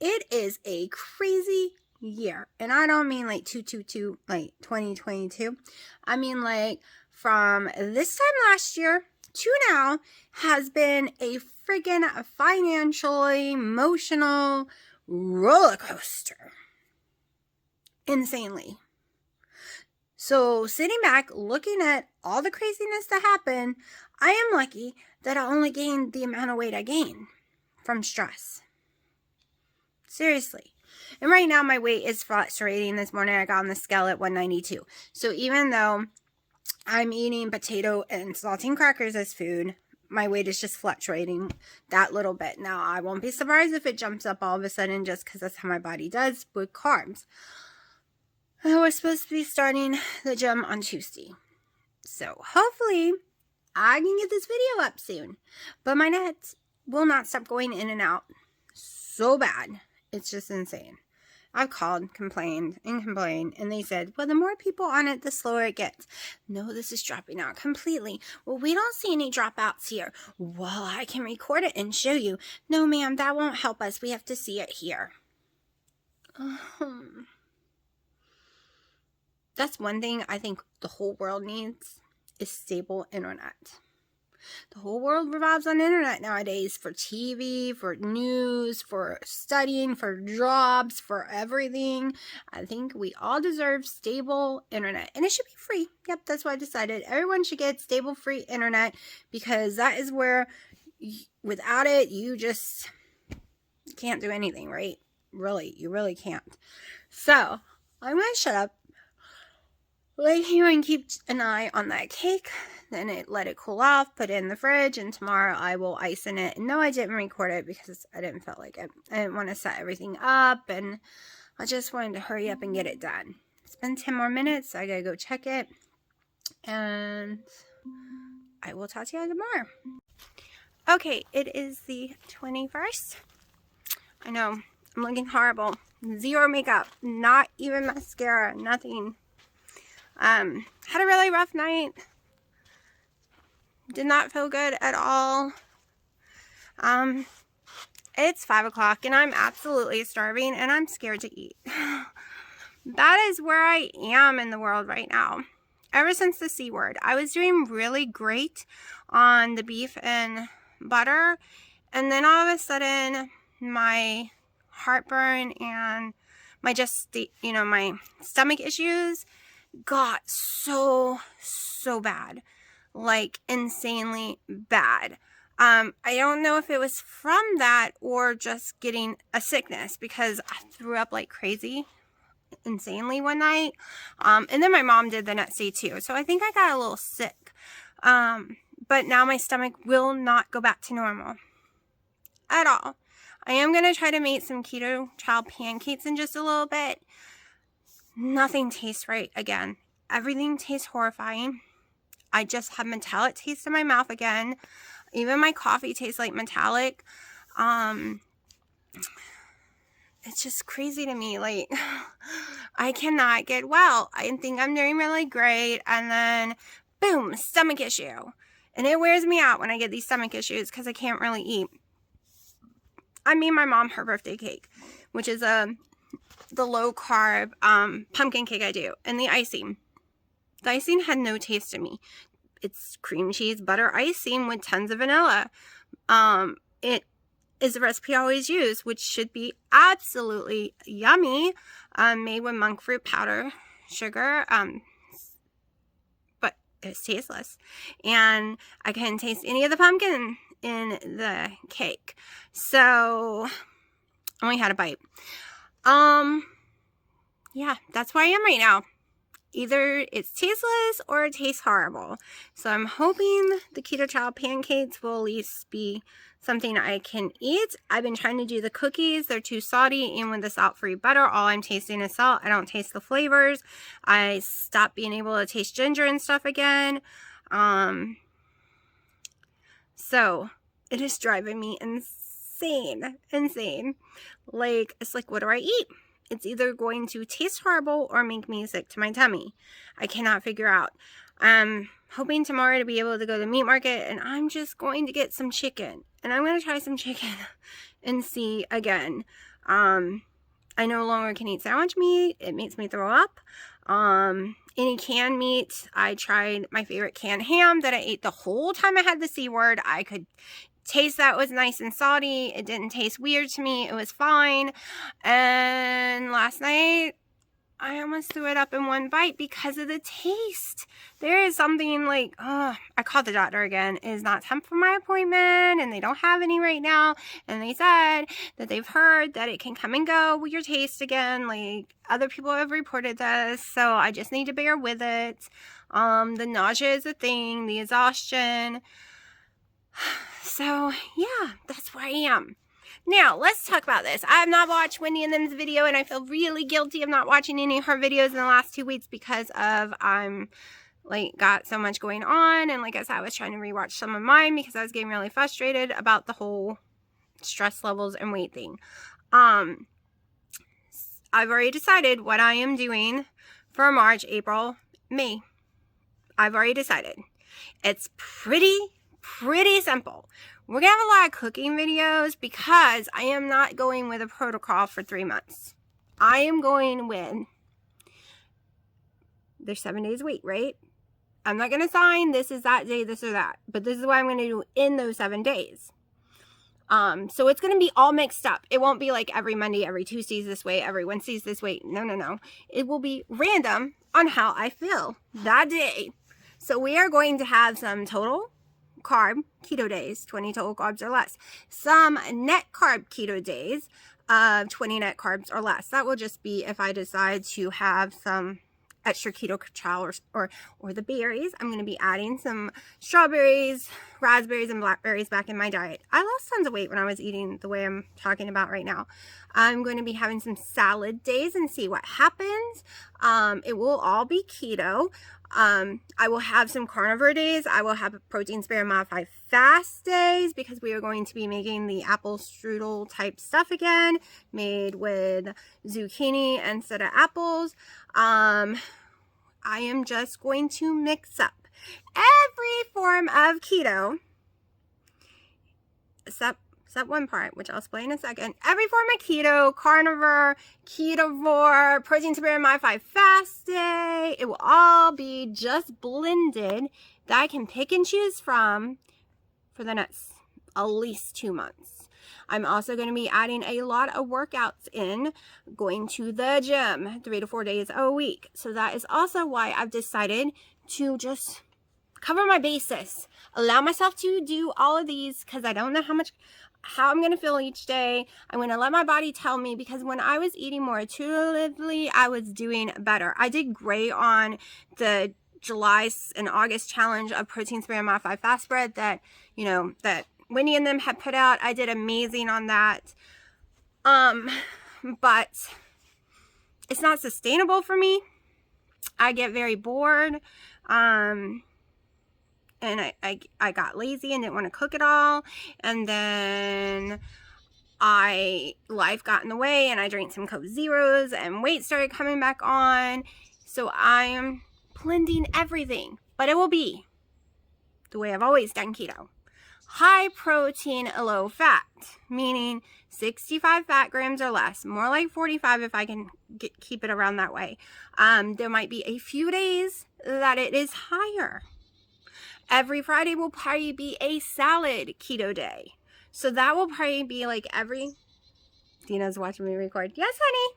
It is a crazy year, and I don't mean like 2022. I mean like from this time last year to now has been a friggin' financial, emotional roller coaster. Insanely. So sitting back looking at all the craziness that happened, I am lucky that I only gained the amount of weight I gained from stress. Seriously. And right now my weight is fluctuating. This morning I got on the scale at 192. So even though I'm eating potato and saltine crackers as food, my weight is just fluctuating that little bit. Now I won't be surprised if it jumps up all of a sudden just because that's how my body does with carbs. We're supposed to be starting the gym on Tuesday. So hopefully I can get this video up soon. But my net will not stop going in and out so bad. It's just insane. I've called, complained, and they said, well, the more people on it, the slower it gets. No, this is dropping out completely. Well, we don't see any dropouts here. Well, I can record it and show you. No, ma'am, that won't help us. We have to see it here. That's one thing I think the whole world needs is stable internet. The whole world revolves on internet nowadays for TV, for news, for studying, for jobs, for everything. I think we all deserve stable internet. And it should be free. Yep, that's what I decided. Everyone should get stable free internet because that is where without it, you just can't do anything, right? Really, you really can't. So, I'm going to shut up. Lay here and keep an eye on that cake. Then let it cool off, put it in the fridge, and tomorrow I will ice in it. No, I didn't record it because I didn't feel like it. I didn't want to set everything up, and I just wanted to hurry up and get it done. It's been 10 more minutes, so I gotta go check it, and I will talk to you tomorrow. Okay, it is the 21st. I know, I'm looking horrible. Zero makeup, not even mascara, nothing. Had a really rough night. Did not feel good at all. It's 5 o'clock and I'm absolutely starving and I'm scared to eat. That is where I am in the world right now. Ever since the C word, I was doing really great on the beef and butter. And then all of a sudden, my heartburn and my my stomach issues got so bad. Like insanely bad. I don't know if it was from that or just getting a sickness because I threw up like crazy, insanely one night. And then my mom did the next day too. So I think I got a little sick. But now my stomach will not go back to normal at all. I am going to try to make some keto child pancakes in just a little bit. Nothing tastes right again. Everything tastes horrifying. I just have metallic taste in my mouth again. Even my coffee tastes like metallic. It's just crazy to me. Like, I cannot get well. I think I'm doing really great. And then, boom, stomach issue. And it wears me out when I get these stomach issues because I can't really eat. I made my mom her birthday cake, which is the low carb pumpkin cake I do. And the icing. The icing had no taste to me. It's cream cheese butter icing with tons of vanilla. It is the recipe I always use, which should be absolutely yummy. Made with monk fruit powder, sugar, but it's tasteless. And I couldn't taste any of the pumpkin in the cake. So, I only had a bite. Yeah, that's where I am right now. Either it's tasteless or it tastes horrible. So I'm hoping the Keto Child pancakes will at least be something I can eat. I've been trying to do the cookies. They're too salty, and with the salt-free butter, all I'm tasting is salt. I don't taste the flavors. I stopped being able to taste ginger and stuff again. So it is driving me insane. Like, it's like, what do I eat? It's either going to taste horrible or make me sick to my tummy. I cannot figure out. I'm hoping tomorrow to be able to go to the meat market, and I'm just going to get some chicken. And I'm going to try some chicken and see again. I no longer can eat sandwich meat. It makes me throw up. Any canned meat. I tried my favorite canned ham that I ate the whole time I had the C word. I could taste that was nice and salty. It didn't taste weird to me. It was fine. And last night, I almost threw it up in one bite because of the taste. There is something like, I called the doctor again. It is not time for my appointment, and they don't have any right now. And they said that they've heard that it can come and go with your taste again. Like, other people have reported this, so I just need to bear with it. The nausea is a thing, the exhaustion. So, yeah, that's where I am. Now, let's talk about this. I have not watched Wendy and them's video, and I feel really guilty of not watching any of her videos in the last 2 weeks because of, got so much going on. And like I said, I was trying to rewatch some of mine because I was getting really frustrated about the whole stress levels and weight thing. I've already decided what I am doing for March, April, May. I've already decided. It's pretty simple. We're going to have a lot of cooking videos because I am not going with a protocol for 3 months. I am going with, there's 7 days a week, right? I'm not going to sign this is that day, this or that. But this is what I'm going to do in those 7 days. So it's going to be all mixed up. It won't be like every Monday, every Tuesday's this way, every Wednesday's this way. No. It will be random on how I feel that day. So we are going to have some total carb keto days, 20 total carbs or less. Some net carb keto days of 20 net carbs or less. That will just be if I decide to have some extra keto cacao or the berries. I'm going to be adding some strawberries, raspberries, and blackberries back in my diet. I lost tons of weight when I was eating the way I'm talking about right now. I'm going to be having some salad days and see what happens. It will all be keto. I will have some carnivore days. I will have protein spare modified fast days because we are going to be making the apple strudel type stuff again, made with zucchini instead of apples. I am just going to mix up every form of keto, except one part, which I'll explain in a second. Every form of keto, carnivore, ketovore, protein spare modified fast day, it will all be just blended that I can pick and choose from for the next at least 2 months. I'm also going to be adding a lot of workouts in, going to the gym 3 to 4 days a week. So that is also why I've decided to just cover my bases, allow myself to do all of these because I don't know how I'm going to feel each day. I'm going to let my body tell me, because when I was eating more intuitively, I was doing better. I did great on the July and August challenge of protein spare modified fast spread that Wendy and them had put out. I did amazing on that. But it's not sustainable for me. I get very bored. And I got lazy and didn't want to cook at all. And then life got in the way and I drank some Coke Zeros and weight started coming back on. So I am blending everything, but it will be the way I've always done keto. High protein, low fat, meaning 65 fat grams or less, more like 45 if I can keep it around that way. There might be a few days that it is higher. Every Friday will probably be a salad keto day. So that will probably be like Dina's watching me record. Yes, honey.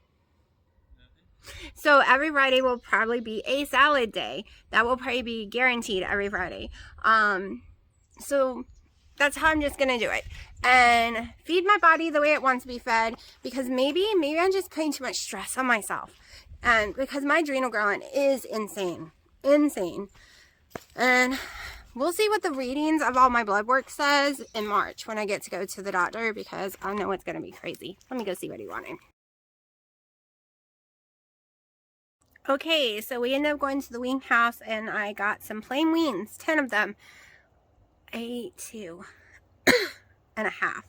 So every Friday will probably be a salad day. That will probably be guaranteed every Friday. So that's how I'm just going to do it. And feed my body the way it wants to be fed. Because maybe I'm just putting too much stress on myself. And because my adrenal gland is insane. And we'll see what the readings of all my blood work says in March when I get to go to the doctor, because I know it's going to be crazy. Let me go see what he wanted. Okay, so we ended up going to the wing house and I got some plain wings, 10 of them. I ate 2 and a half.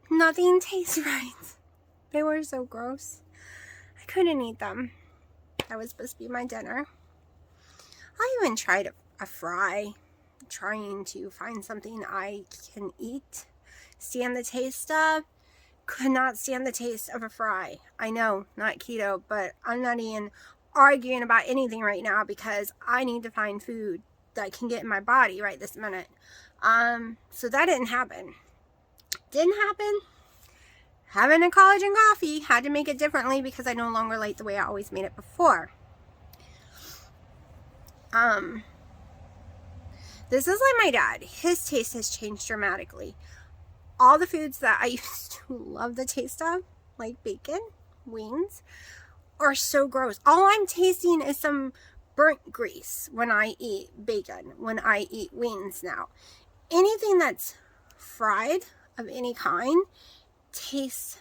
Nothing tastes right. They were so gross. I couldn't eat them. That was supposed to be my dinner. I even tried a fry, trying to find something I can eat, stand the taste of. Could not stand the taste of a fry. I know, not keto, but I'm not even arguing about anything right now because I need to find food that I can get in my body right this minute. So that didn't happen. Didn't happen. Having a collagen coffee, had to make it differently because I no longer like the way I always made it before. This is like my dad. His taste has changed dramatically. All the foods that I used to love the taste of, like bacon, wings, are so gross. All I'm tasting is some burnt grease when I eat bacon, when I eat wings now. Anything that's fried of any kind tastes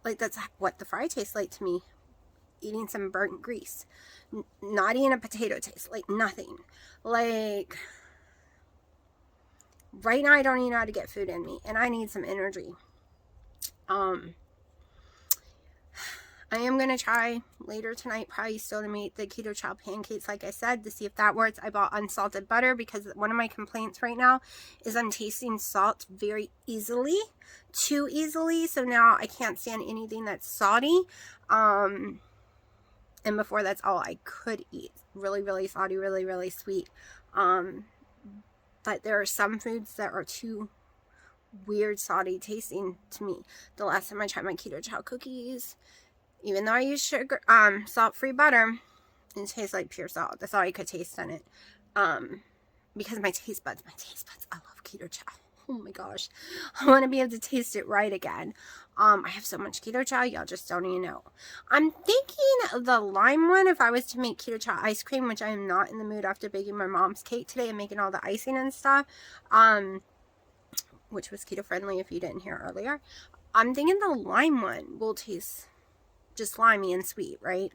like that's what the fry tastes like to me. Eating some burnt grease. Not eating a potato taste, like nothing. Like, right now I don't even know how to get food in me, and I need some energy. I am going to try later tonight, probably still, to make the keto chow pancakes, like I said, to see if that works. I bought unsalted butter because one of my complaints right now is I'm tasting salt very easily, too easily, so now I can't stand anything that's salty. And before, that's all I could eat. Really, really salty, really, really sweet. But there are some foods that are too weird salty tasting to me. The last time I tried my keto chow cookies, even though I use sugar, salt-free butter, it tastes like pure salt. That's all I could taste in it. Because my taste buds, I love keto chow. Oh my gosh. I want to be able to taste it right again. I have so much keto chow, y'all just don't even know. I'm thinking the lime one, if I was to make keto chow ice cream, which I am not in the mood after baking my mom's cake today and making all the icing and stuff, which was keto friendly if you didn't hear earlier. I'm thinking the lime one will taste just limey and sweet, right?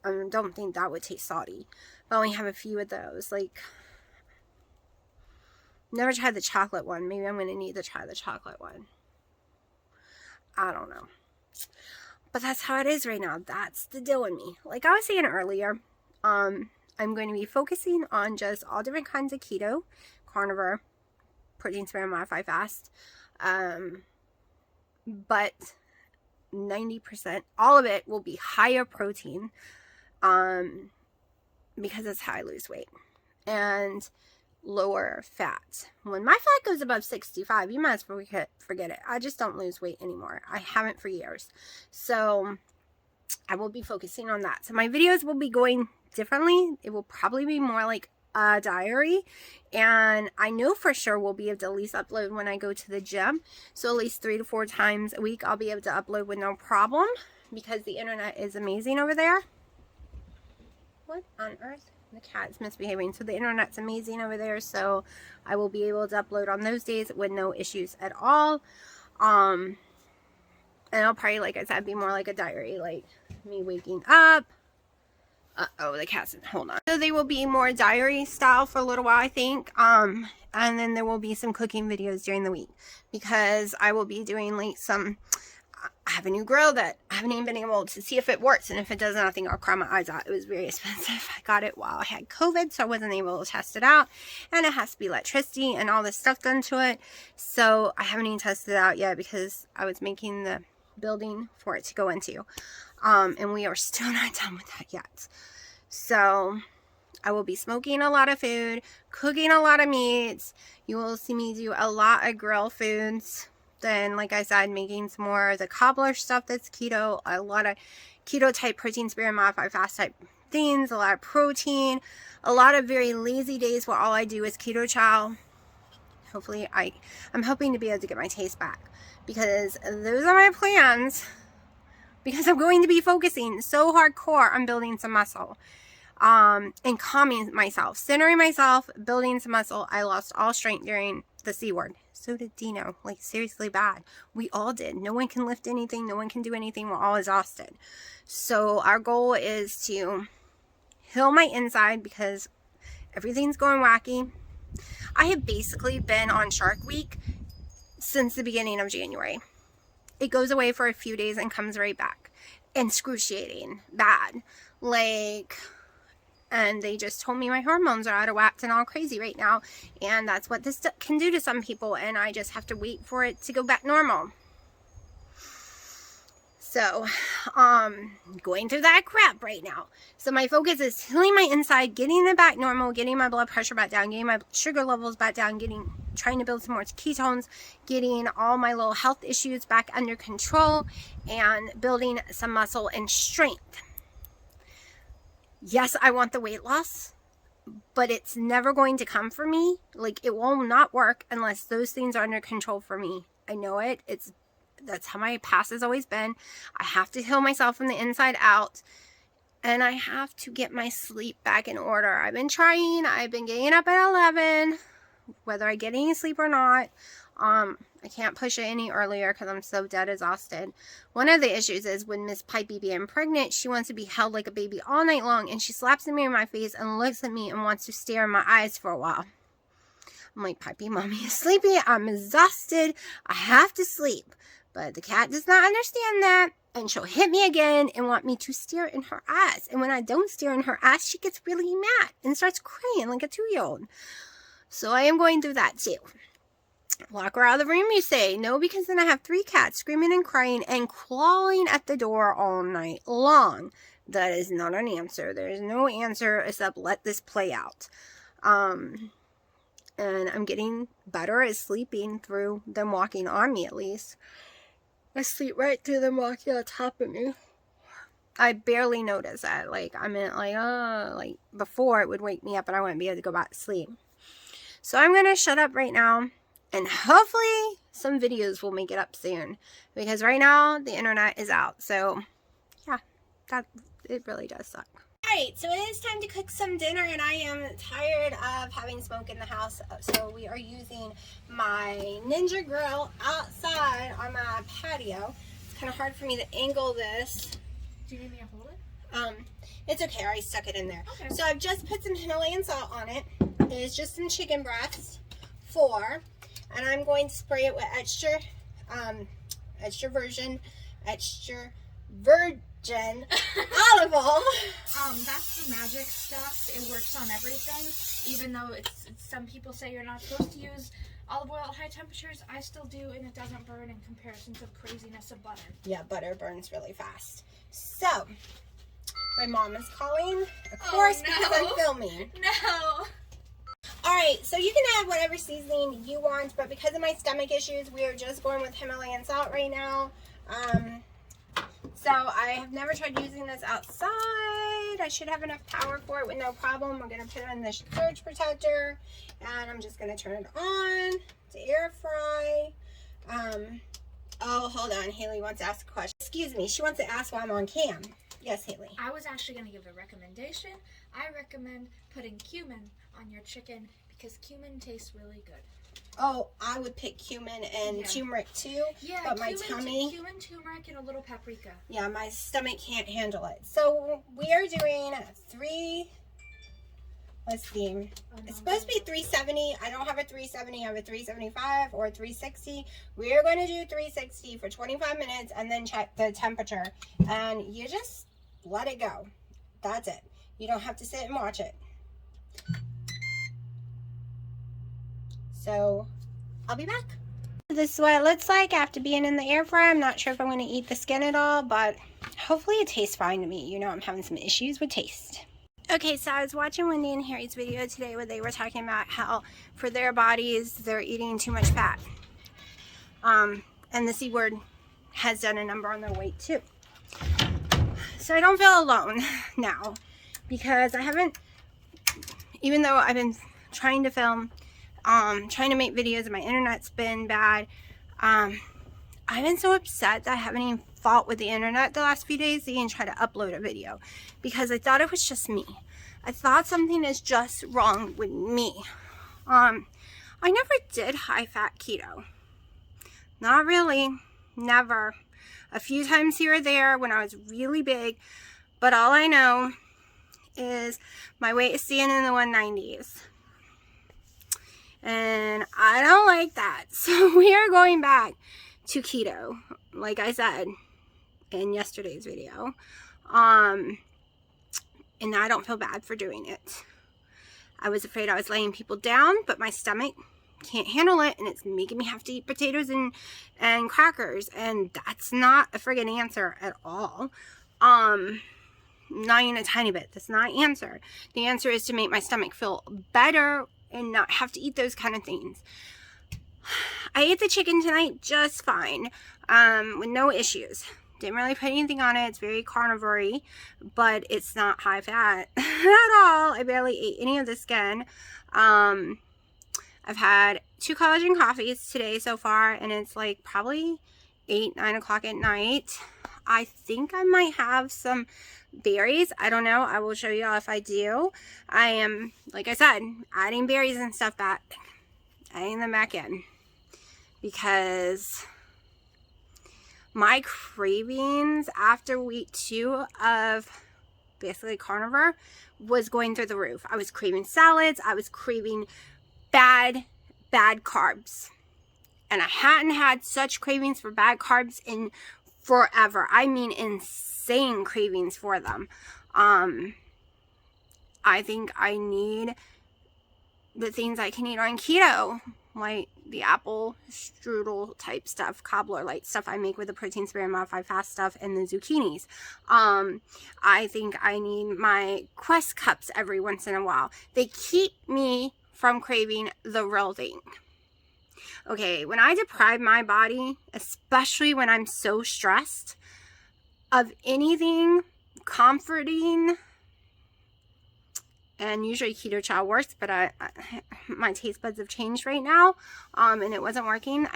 I don't think that would taste salty. I only have a few of those. Like, never tried the chocolate one. Maybe I'm going to need to try the chocolate one. I don't know. But that's how it is right now. That's the deal with me. Like I was saying earlier, I'm going to be focusing on just all different kinds of keto, carnivore, protein sparing, modified fast. But 90%, all of it will be higher protein, because it's how I lose weight, and lower fat. When my fat goes above 65, you might as well forget it. I just don't lose weight anymore. I haven't for years. So I will be focusing on that. So my videos will be going differently. It will probably be more like a diary, and I know for sure we'll be able to at least upload when I go to the gym. So at least 3 to 4 times a week I'll be able to upload with no problem, because the internet is amazing over there. What on earth? The cat's misbehaving. So the internet's amazing over there, so I will be able to upload on those days with no issues at all. And I'll probably, like I said, be more like a diary, like me waking up. Uh-oh, the cat's in. Hold on. So they will be more diary style for a little while, I think. And then there will be some cooking videos during the week, because I will be doing like some, I have a new grill that I haven't even been able to see if it works, and if it doesn't, I think I'll cry my eyes out. It was very expensive. I got it while I had COVID, so I wasn't able to test it out, and it has to be electricity and all this stuff done to it, so I haven't even tested it out yet because I was making the building for it to go into, and we are still not done with that yet. So I will be smoking a lot of food, cooking a lot of meats. You will see me do a lot of grill foods. Then, like I said, making some more of the cobbler stuff that's keto, a lot of keto type protein sparing, modified fast type things, a lot of protein, a lot of very lazy days where all I do is keto chow. Hopefully, I'm hoping to be able to get my taste back, because those are my plans because I'm going to be focusing so hardcore on building some muscle. And calming myself, centering myself, building some muscle. I lost all strength during the C word. So did Dino. Like, seriously bad. We all did. No one can lift anything. No one can do anything. We're all exhausted. So our goal is to heal my inside because everything's going wacky. I have basically been on Shark Week since the beginning of January. It goes away for a few days and comes right back. Excruciating. Bad. Like... And they just told me my hormones are out of whack and all crazy right now. And that's what this can do to some people. And I just have to wait for it to go back normal. So, going through that crap right now. So my focus is healing my inside, getting it back normal, getting my blood pressure back down, getting my sugar levels back down, trying to build some more ketones, getting all my little health issues back under control, and building some muscle and strength. Yes, I want the weight loss, but it's never going to come for me. Like, it will not work unless those things are under control for me. I know it. That's how my past has always been. I have to heal myself from the inside out, and I have to get my sleep back in order. I've been trying. I've been getting up at 11, whether I get any sleep or not. I can't push it any earlier because I'm so dead exhausted. One of the issues is when Miss Pipey being pregnant, she wants to be held like a baby all night long, and she slaps the mirror in my face and looks at me and wants to stare in my eyes for a while. I'm like, Pipey, mommy is sleepy. I'm exhausted. I have to sleep. But the cat does not understand that, and she'll hit me again and want me to stare in her eyes. And when I don't stare in her eyes, she gets really mad and starts crying like a 2-year-old. So I am going through that too. Lock her out of the room, you say. No, because then I have 3 cats screaming and crying and clawing at the door all night long. That is not an answer. There is no answer except let this play out. And I'm getting better at sleeping through them walking on me, at least. I sleep right through them walking on top of me. I barely notice that. Like, I mean, like before it would wake me up and I wouldn't be able to go back to sleep. So I'm going to shut up right now. And hopefully some videos will make it up soon. Because right now the internet is out. So yeah, it really does suck. Alright, so it is time to cook some dinner, and I am tired of having smoke in the house. So we are using my Ninja Grill outside on my patio. It's kind of hard for me to angle this. Do you need me to hold it? It's okay, I already stuck it in there. Okay. So I've just put some Himalayan salt on it. It's just some chicken breasts. 4. And I'm going to spray it with extra virgin olive oil. That's the magic stuff. It works on everything. Even though it's some people say you're not supposed to use olive oil at high temperatures, I still do, and it doesn't burn in comparison to the craziness of butter. Yeah, butter burns really fast. So, my mom is calling, of course, because I'm filming. No. Alright, so you can add whatever seasoning you want, but because of my stomach issues, we are just going with Himalayan salt right now. So I have never tried using this outside. I should have enough power for it with no problem. We're going to put it in the surge protector, and I'm just going to turn it on to air fry. Oh, hold on. Haley wants to ask a question. Excuse me. She wants to ask why I'm on cam. Yes, Haley. I was actually going to give a recommendation. I recommend putting cumin on your chicken because cumin tastes really good. Oh, I would pick cumin and turmeric too. Yeah, but my tummy. Cumin, turmeric, and a little paprika. Yeah, my stomach can't handle it. So we are doing 3. Let's see. It's supposed to be 370. I don't have a 370. I have a 375 or 360. We are going to do 360 for 25 minutes and then check the temperature. And you just let it go. That's it. You don't have to sit and watch it. So, I'll be back. This is what it looks like after being in the air fryer. I'm not sure if I'm going to eat the skin at all, but hopefully it tastes fine to me. You know, I'm having some issues with taste. Okay, so I was watching Wendy and Harry's video today where they were talking about how for their bodies, they're eating too much fat. And the C word has done a number on their weight too. So I don't feel alone now because I haven't, even though I've been trying to film, trying to make videos and my internet's been bad, I I've been so upset that I haven't even fought with the internet the last few days to even try to upload a video, because I thought it was just me. I thought something is just wrong with me. I never did high-fat keto. Not really. Never. A few times here or there when I was really big, but all I know is my weight is staying in the 190s. And I don't like that. So we are going back to keto, like I said in yesterday's video. And I don't feel bad for doing it. I was afraid I was laying people down, but my stomach can't handle it, and it's making me have to eat potatoes and crackers, and that's not a friggin' answer at all. Not even a tiny bit. That's not an answer. The answer is to make my stomach feel better and not have to eat those kind of things. I ate the chicken tonight just fine, with no issues. Didn't really put anything on it. It's very carnivore-y, but it's not high fat at all. I barely ate any of the skin. I've had 2 collagen coffees today so far, and it's like probably 8, 9 o'clock at night. I think I might have some berries. I don't know. I will show you all if I do. I am, like I said, adding berries and stuff back. Adding them back in. Because my cravings after week 2 of basically carnivore was going through the roof. I was craving salads. I was craving bad carbs. And I hadn't had such cravings for bad carbs in forever. I mean insane cravings for them. I think I need the things I can eat on keto, like the apple strudel type stuff, cobbler like stuff I make with the protein sparing modified fast stuff, and the zucchinis. I think I need my Quest cups every once in a while. They keep me from craving the real thing. Okay, when I deprive my body, especially when I'm so stressed, of anything comforting, and usually keto chow works, but my taste buds have changed right now, and it wasn't working.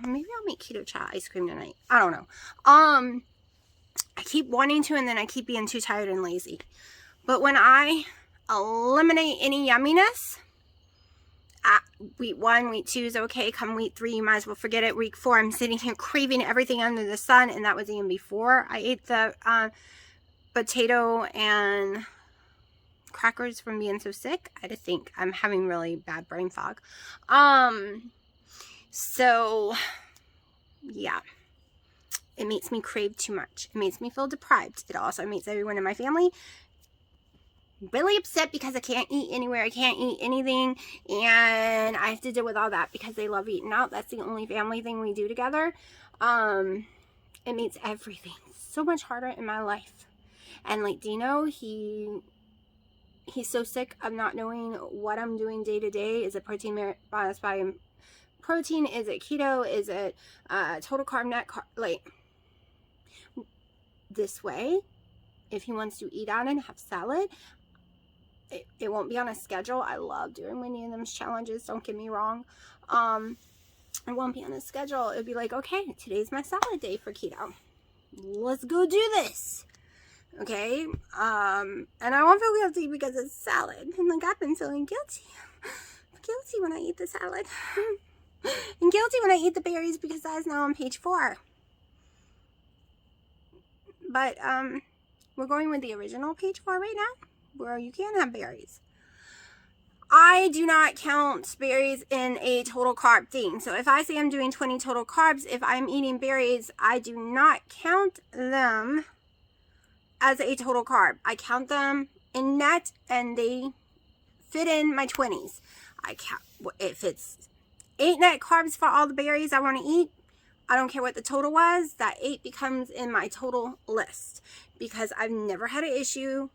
Maybe I'll make keto chow ice cream tonight. I don't know. I keep wanting to, and then I keep being too tired and lazy. But when I eliminate any yumminess, week 1, week 2 is okay. Come week 3, you might as well forget it. Week 4, I'm sitting here craving everything under the sun, and that was even before I ate the potato and crackers from being so sick. I just think I'm having really bad brain fog. So yeah, it makes me crave too much. It makes me feel deprived. It also makes everyone in my family really upset because I can't eat anywhere. I can't eat anything, and I have to deal with all that because they love eating out. That's the only family thing we do together. It makes everything so much harder in my life. And like Dino, he's so sick of not knowing what I'm doing day to day. Is it protein biased by protein? Is it keto? Is it total carb, net carb? Like this way, if he wants to eat out and have salad, it won't be on a schedule. I love doing Wendy and them's challenges, don't get me wrong. It won't be on a schedule. It'll be like, okay, today's my salad day for keto. Let's go do this. Okay? And I won't feel guilty because it's salad. And like, I've been feeling guilty. Guilty when I eat the salad. And guilty when I eat the berries because that is now on page 4. But, we're going with the original page 4 right now, where you can have berries. I do not count berries in a total carb thing. So if I say I'm doing 20 total carbs, if I'm eating berries, I do not count them as a total carb. I count them in net, and they fit in my 20s. I count, if it's 8 net carbs for all the berries I want to eat, I don't care what the total was, that 8 becomes in my total list, because I've never had an issue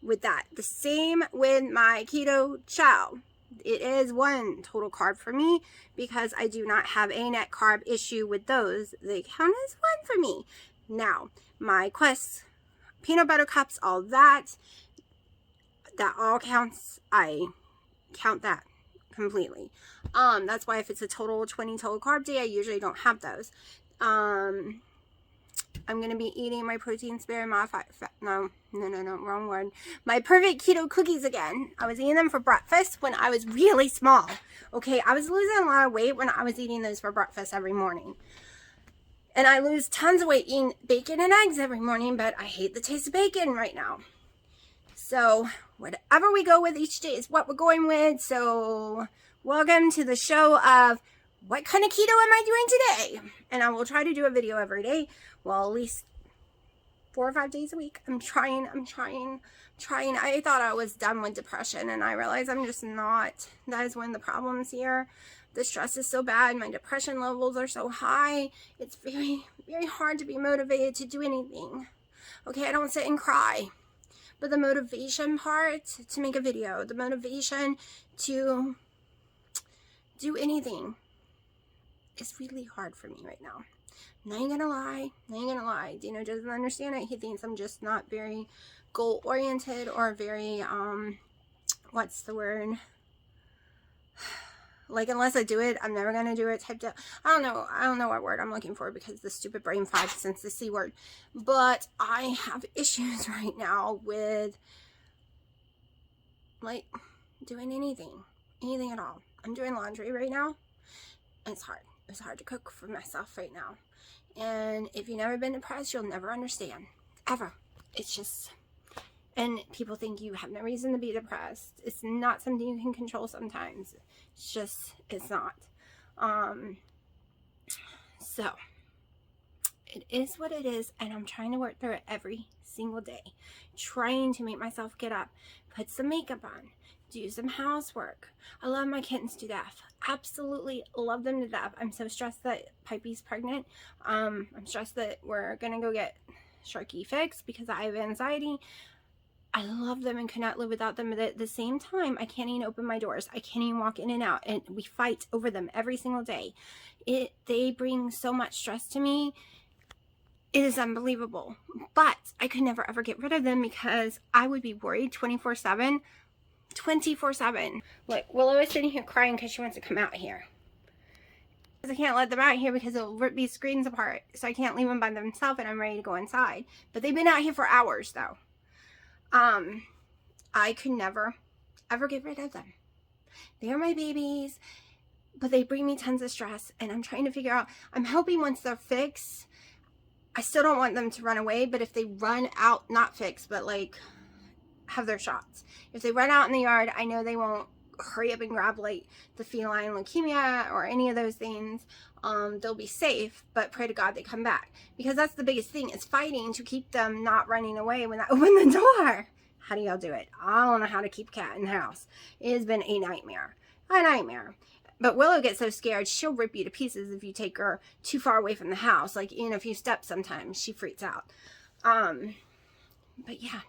with that. The same with my keto chow. It is 1 total carb for me because I do not have a net carb issue with those. They count as 1 for me. Now, my Quest peanut butter cups, all that all counts. I count that completely. That's why if it's a total 20 total carb day, I usually don't have those. I'm going to be eating my protein sparing modified fat. No, wrong word. My perfect keto cookies again. I was eating them for breakfast when I was really small. Okay, I was losing a lot of weight when I was eating those for breakfast every morning. And I lose tons of weight eating bacon and eggs every morning, but I hate the taste of bacon right now. So whatever we go with each day is what we're going with. So welcome to the show of what kind of keto am I doing today? And I will try to do a video every day. Well, at least 4 or 5 days a week. I'm trying. I thought I was done with depression, and I realize I'm just not. That is one of the problems here. The stress is so bad. My depression levels are so high. It's very, very hard to be motivated to do anything. Okay, I don't sit and cry. But the motivation part to make a video, the motivation to do anything is really hard for me right now. I ain't gonna lie. Dino doesn't understand it. He thinks I'm just not very goal-oriented or very, what's the word? Like, unless I do it, I'm never gonna do it type of, I don't know what word I'm looking for because the stupid brain fog since the C word. But I have issues right now with, like, doing anything at all. I'm doing laundry right now. And it's hard. It's hard to cook for myself right now. And if you've never been depressed, you'll never understand. Ever. It's just, and people think you have no reason to be depressed. It's not something you can control sometimes. It's just, it's not. So, it is what it is, and I'm trying to work through it every single day. Trying to make myself get up, put some makeup on, do some housework. I love my kittens to death. Absolutely love them to death. I'm so stressed that Pipey's pregnant. I'm stressed that we're gonna go get Sharky fixed because I have anxiety. I love them and cannot live without them, but at the same time, I can't even open my doors. I can't even walk in and out, and we fight over them every single day. They bring so much stress to me. It is unbelievable, but I could never ever get rid of them because I would be worried 24/7. 24/7. Like, Willow is sitting here crying because she wants to come out here. I can't let them out here because it'll rip these screens apart. So I can't leave them by themselves, and I'm ready to go inside. But they've been out here for hours, though. I could never, ever get rid of them. They are my babies, but they bring me tons of stress. And I'm trying to figure out, I'm hoping once they're fixed, I still don't want them to run away. But if they run out, not fixed, but like, have their shots. If they run out in the yard, I know they won't hurry up and grab like the feline leukemia or any of those things. They'll be safe, but pray to God they come back, because that's the biggest thing, is fighting to keep them not running away when I open the door. How do y'all do it? I don't know how to keep a cat in the house. It has been a nightmare. But Willow gets so scared, she'll rip you to pieces if you take her too far away from the house. Like, in a few steps sometimes, she freaks out. But yeah,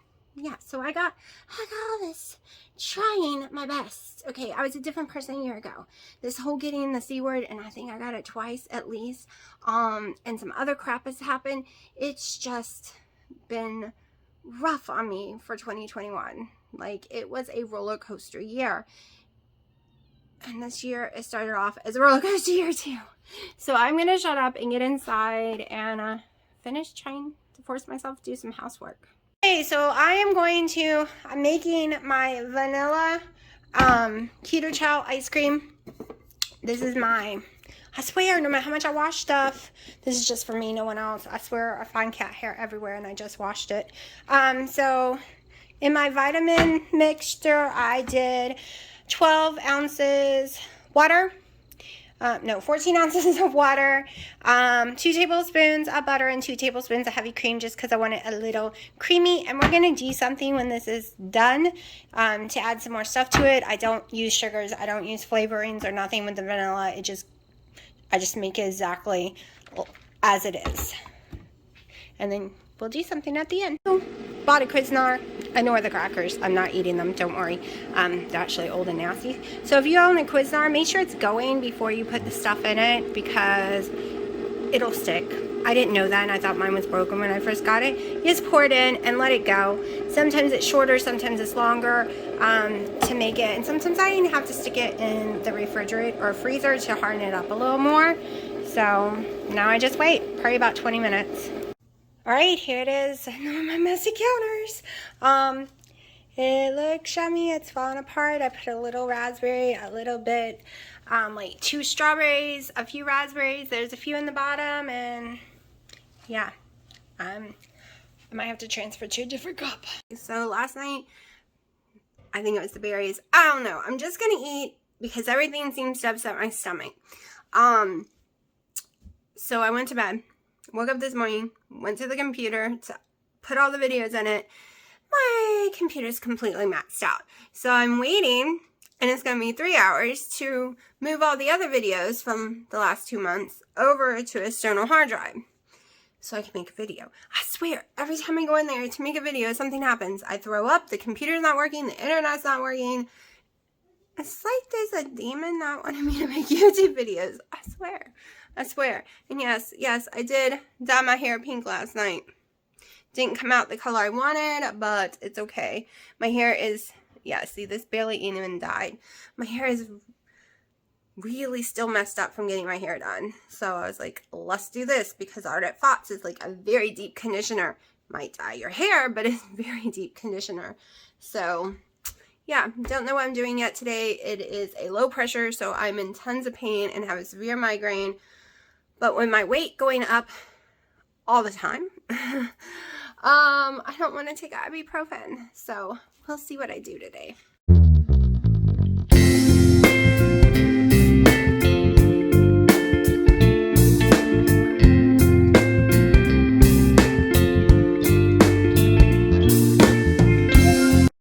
so I got all this, trying my best. Okay, I was a different person a year ago. This whole getting the C word, and I think I got it twice at least, and some other crap has happened. It's just been rough on me for 2021. Like, it was a roller coaster year. And this year, it started off as a roller coaster year too. So I'm going to shut up and get inside and finish trying to force myself to do some housework. Okay, so I'm making my vanilla keto chow ice cream. This is I swear, no matter how much I wash stuff, this is just for me, no one else. I swear I find cat hair everywhere and I just washed it. So in my vitamin mixture, I did 12 ounces water. 14 ounces of water, 2 tablespoons of butter, and 2 tablespoons of heavy cream, just because I want it a little creamy. And we're going to do something when this is done to add some more stuff to it. I don't use sugars. I don't use flavorings or nothing with the vanilla. I just make it exactly as it is. And then we'll do something at the end. Bought a Cuisinart. Ignore the crackers. I'm not eating them. Don't worry. They're actually old and nasty. So if you own a Cuisinart, make sure it's going before you put the stuff in it, because it'll stick. I didn't know that, and I thought mine was broken when I first got it. You just pour it in and let it go. Sometimes it's shorter, sometimes it's longer to make it. And sometimes I even have to stick it in the refrigerator or freezer to harden it up a little more. So now I just wait, probably about 20 minutes. All right, here it is. My messy counters. It looks yummy. It's falling apart. I put a little raspberry, a little bit, like 2 strawberries, a few raspberries. There's a few in the bottom, and yeah, I might have to transfer to a different cup. So last night, I think it was the berries. I don't know. I'm just gonna eat because everything seems to upset my stomach. So I went to bed, woke up this morning, went to the computer to put all the videos in it. My computer's completely maxed out. So I'm waiting, and it's going to be 3 hours to move all the other videos from the last 2 months over to an external hard drive so I can make a video. I swear, every time I go in there to make a video, something happens. I throw up, the computer's not working, the internet's not working. It's like there's a demon not wanting me to make YouTube videos. I swear. I swear. And yes, I did dye my hair pink last night. Didn't come out the color I wanted, but it's okay. My hair is, yeah, see, this barely even dyed. My hair is really still messed up from getting my hair done. So I was like, let's do this, because Ardent Fox is like a very deep conditioner. Might dye your hair, but it's very deep conditioner. So yeah, don't know what I'm doing yet today. It is a low pressure, so I'm in tons of pain and have a severe migraine. But with my weight going up all the time, I don't want to take ibuprofen, so we'll see what I do today.